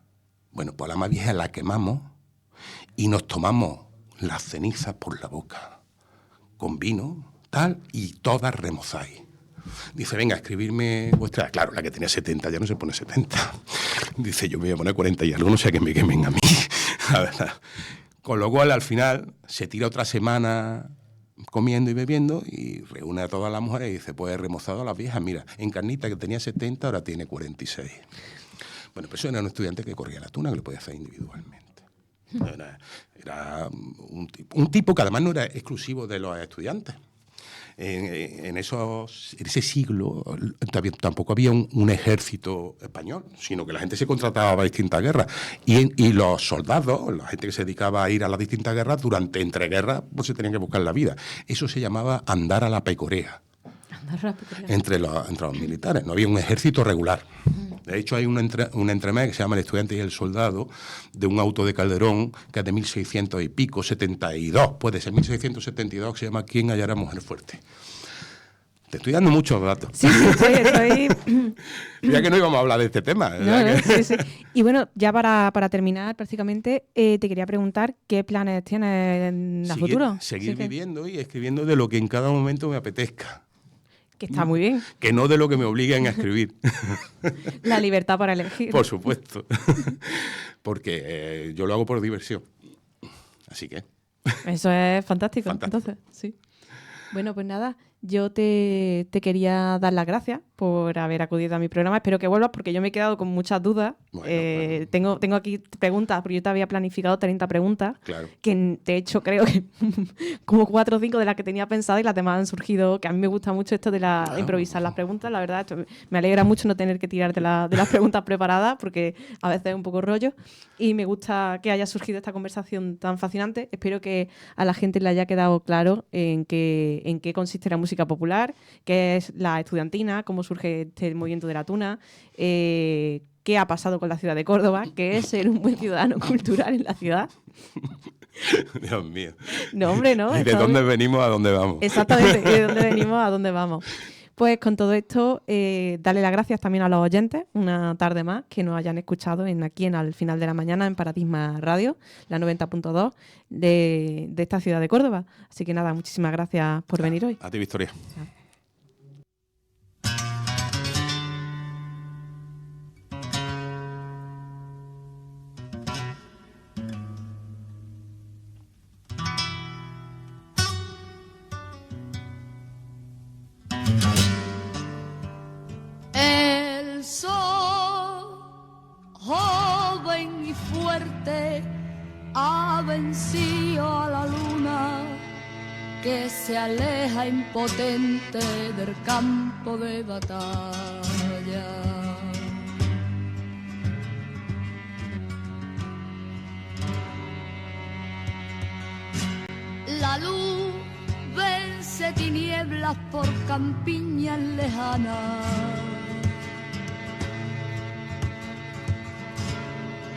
Bueno, pues la más vieja la quemamos y nos tomamos las cenizas por la boca, con vino, tal, y todas remozáis. Dice, venga, escribirme vuestra... Claro, la que tenía 70 ya no se pone 70. Dice, yo me voy a poner 40 y algo, no sea que me quemen a mí. La verdad. Con lo cual, al final, se tira otra semana comiendo y bebiendo y reúne a todas las mujeres y dice, pues he remozado a las viejas. Mira, Encarnita, que tenía 70, ahora tiene 46. Bueno, pues eso era un estudiante que corría la tuna, que lo podía hacer individualmente. Era un tipo que además no era exclusivo de los estudiantes. En ese siglo tampoco había un ejército español, sino que la gente se contrataba para distintas guerras. Y los soldados, la gente que se dedicaba a ir a las distintas guerras, durante entreguerras, pues se tenían que buscar la vida. Eso se llamaba andar a la pecorea. Entre los militares. No había un ejército regular. De hecho, hay un entremés que se llama El estudiante y el soldado, de un auto de Calderón, que es de 1600 y pico, 72, puede ser 1672, que se llama ¿Quién hallará mujer fuerte? Te estoy dando muchos datos. Sí, estoy... Ya que no íbamos a hablar de este tema. Sí. Y bueno, ya para terminar, prácticamente, te quería preguntar qué planes tienes en el futuro. Seguir viviendo y escribiendo de lo que en cada momento me apetezca. Que está muy bien. Que no de lo que me obliguen a escribir. La libertad para elegir. Por supuesto. Porque yo lo hago por diversión. Así que... Eso es fantástico. Entonces, sí. Bueno, pues nada, yo te quería dar las gracias por haber acudido a mi programa. Espero que vuelvas porque yo me he quedado con muchas dudas. Bueno. Tengo aquí preguntas, porque yo te había planificado 30 preguntas, Claro. que de hecho creo que como 4 o 5 de las que tenía pensado y las demás han surgido, que a mí me gusta mucho esto de improvisar las preguntas. La verdad, esto me alegra mucho no tener que tirar de las preguntas preparadas porque a veces es un poco rollo y me gusta que haya surgido esta conversación tan fascinante. Espero que a la gente le haya quedado claro en qué consiste la música popular, qué es la estudiantina, cómo surge este movimiento de la tuna, qué ha pasado con la ciudad de Córdoba, qué es ser un buen ciudadano cultural en la ciudad. Dios mío. No, hombre, no. ¿Y de dónde venimos a dónde vamos? Exactamente, de dónde venimos a dónde vamos. Pues con todo esto, darle las gracias también a los oyentes, una tarde más, que nos hayan escuchado aquí en Al Final de la Mañana en Paradigma Radio, la 90.2 de esta ciudad de Córdoba. Así que nada, muchísimas gracias por venir hoy. A ti, Victoria. El sol, joven y fuerte, ha vencido a la luna que se aleja impotente del campo de batalla. La luz vence tinieblas por campiñas lejanas.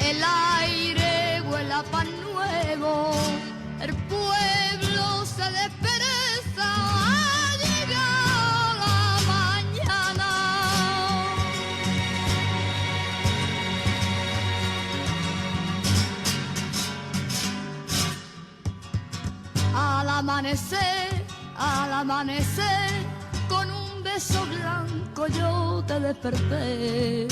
El aire huele a pan nuevo, el pueblo se despereza, ha llegado la mañana. Al amanecer, con un beso blanco yo te desperté.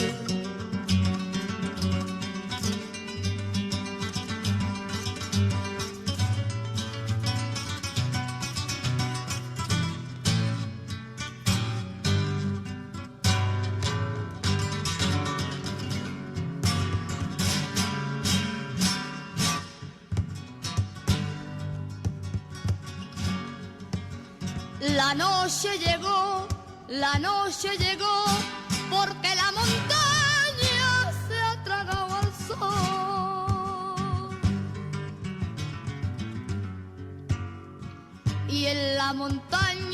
La noche llegó, porque la montaña se ha tragado al sol. Y en la montaña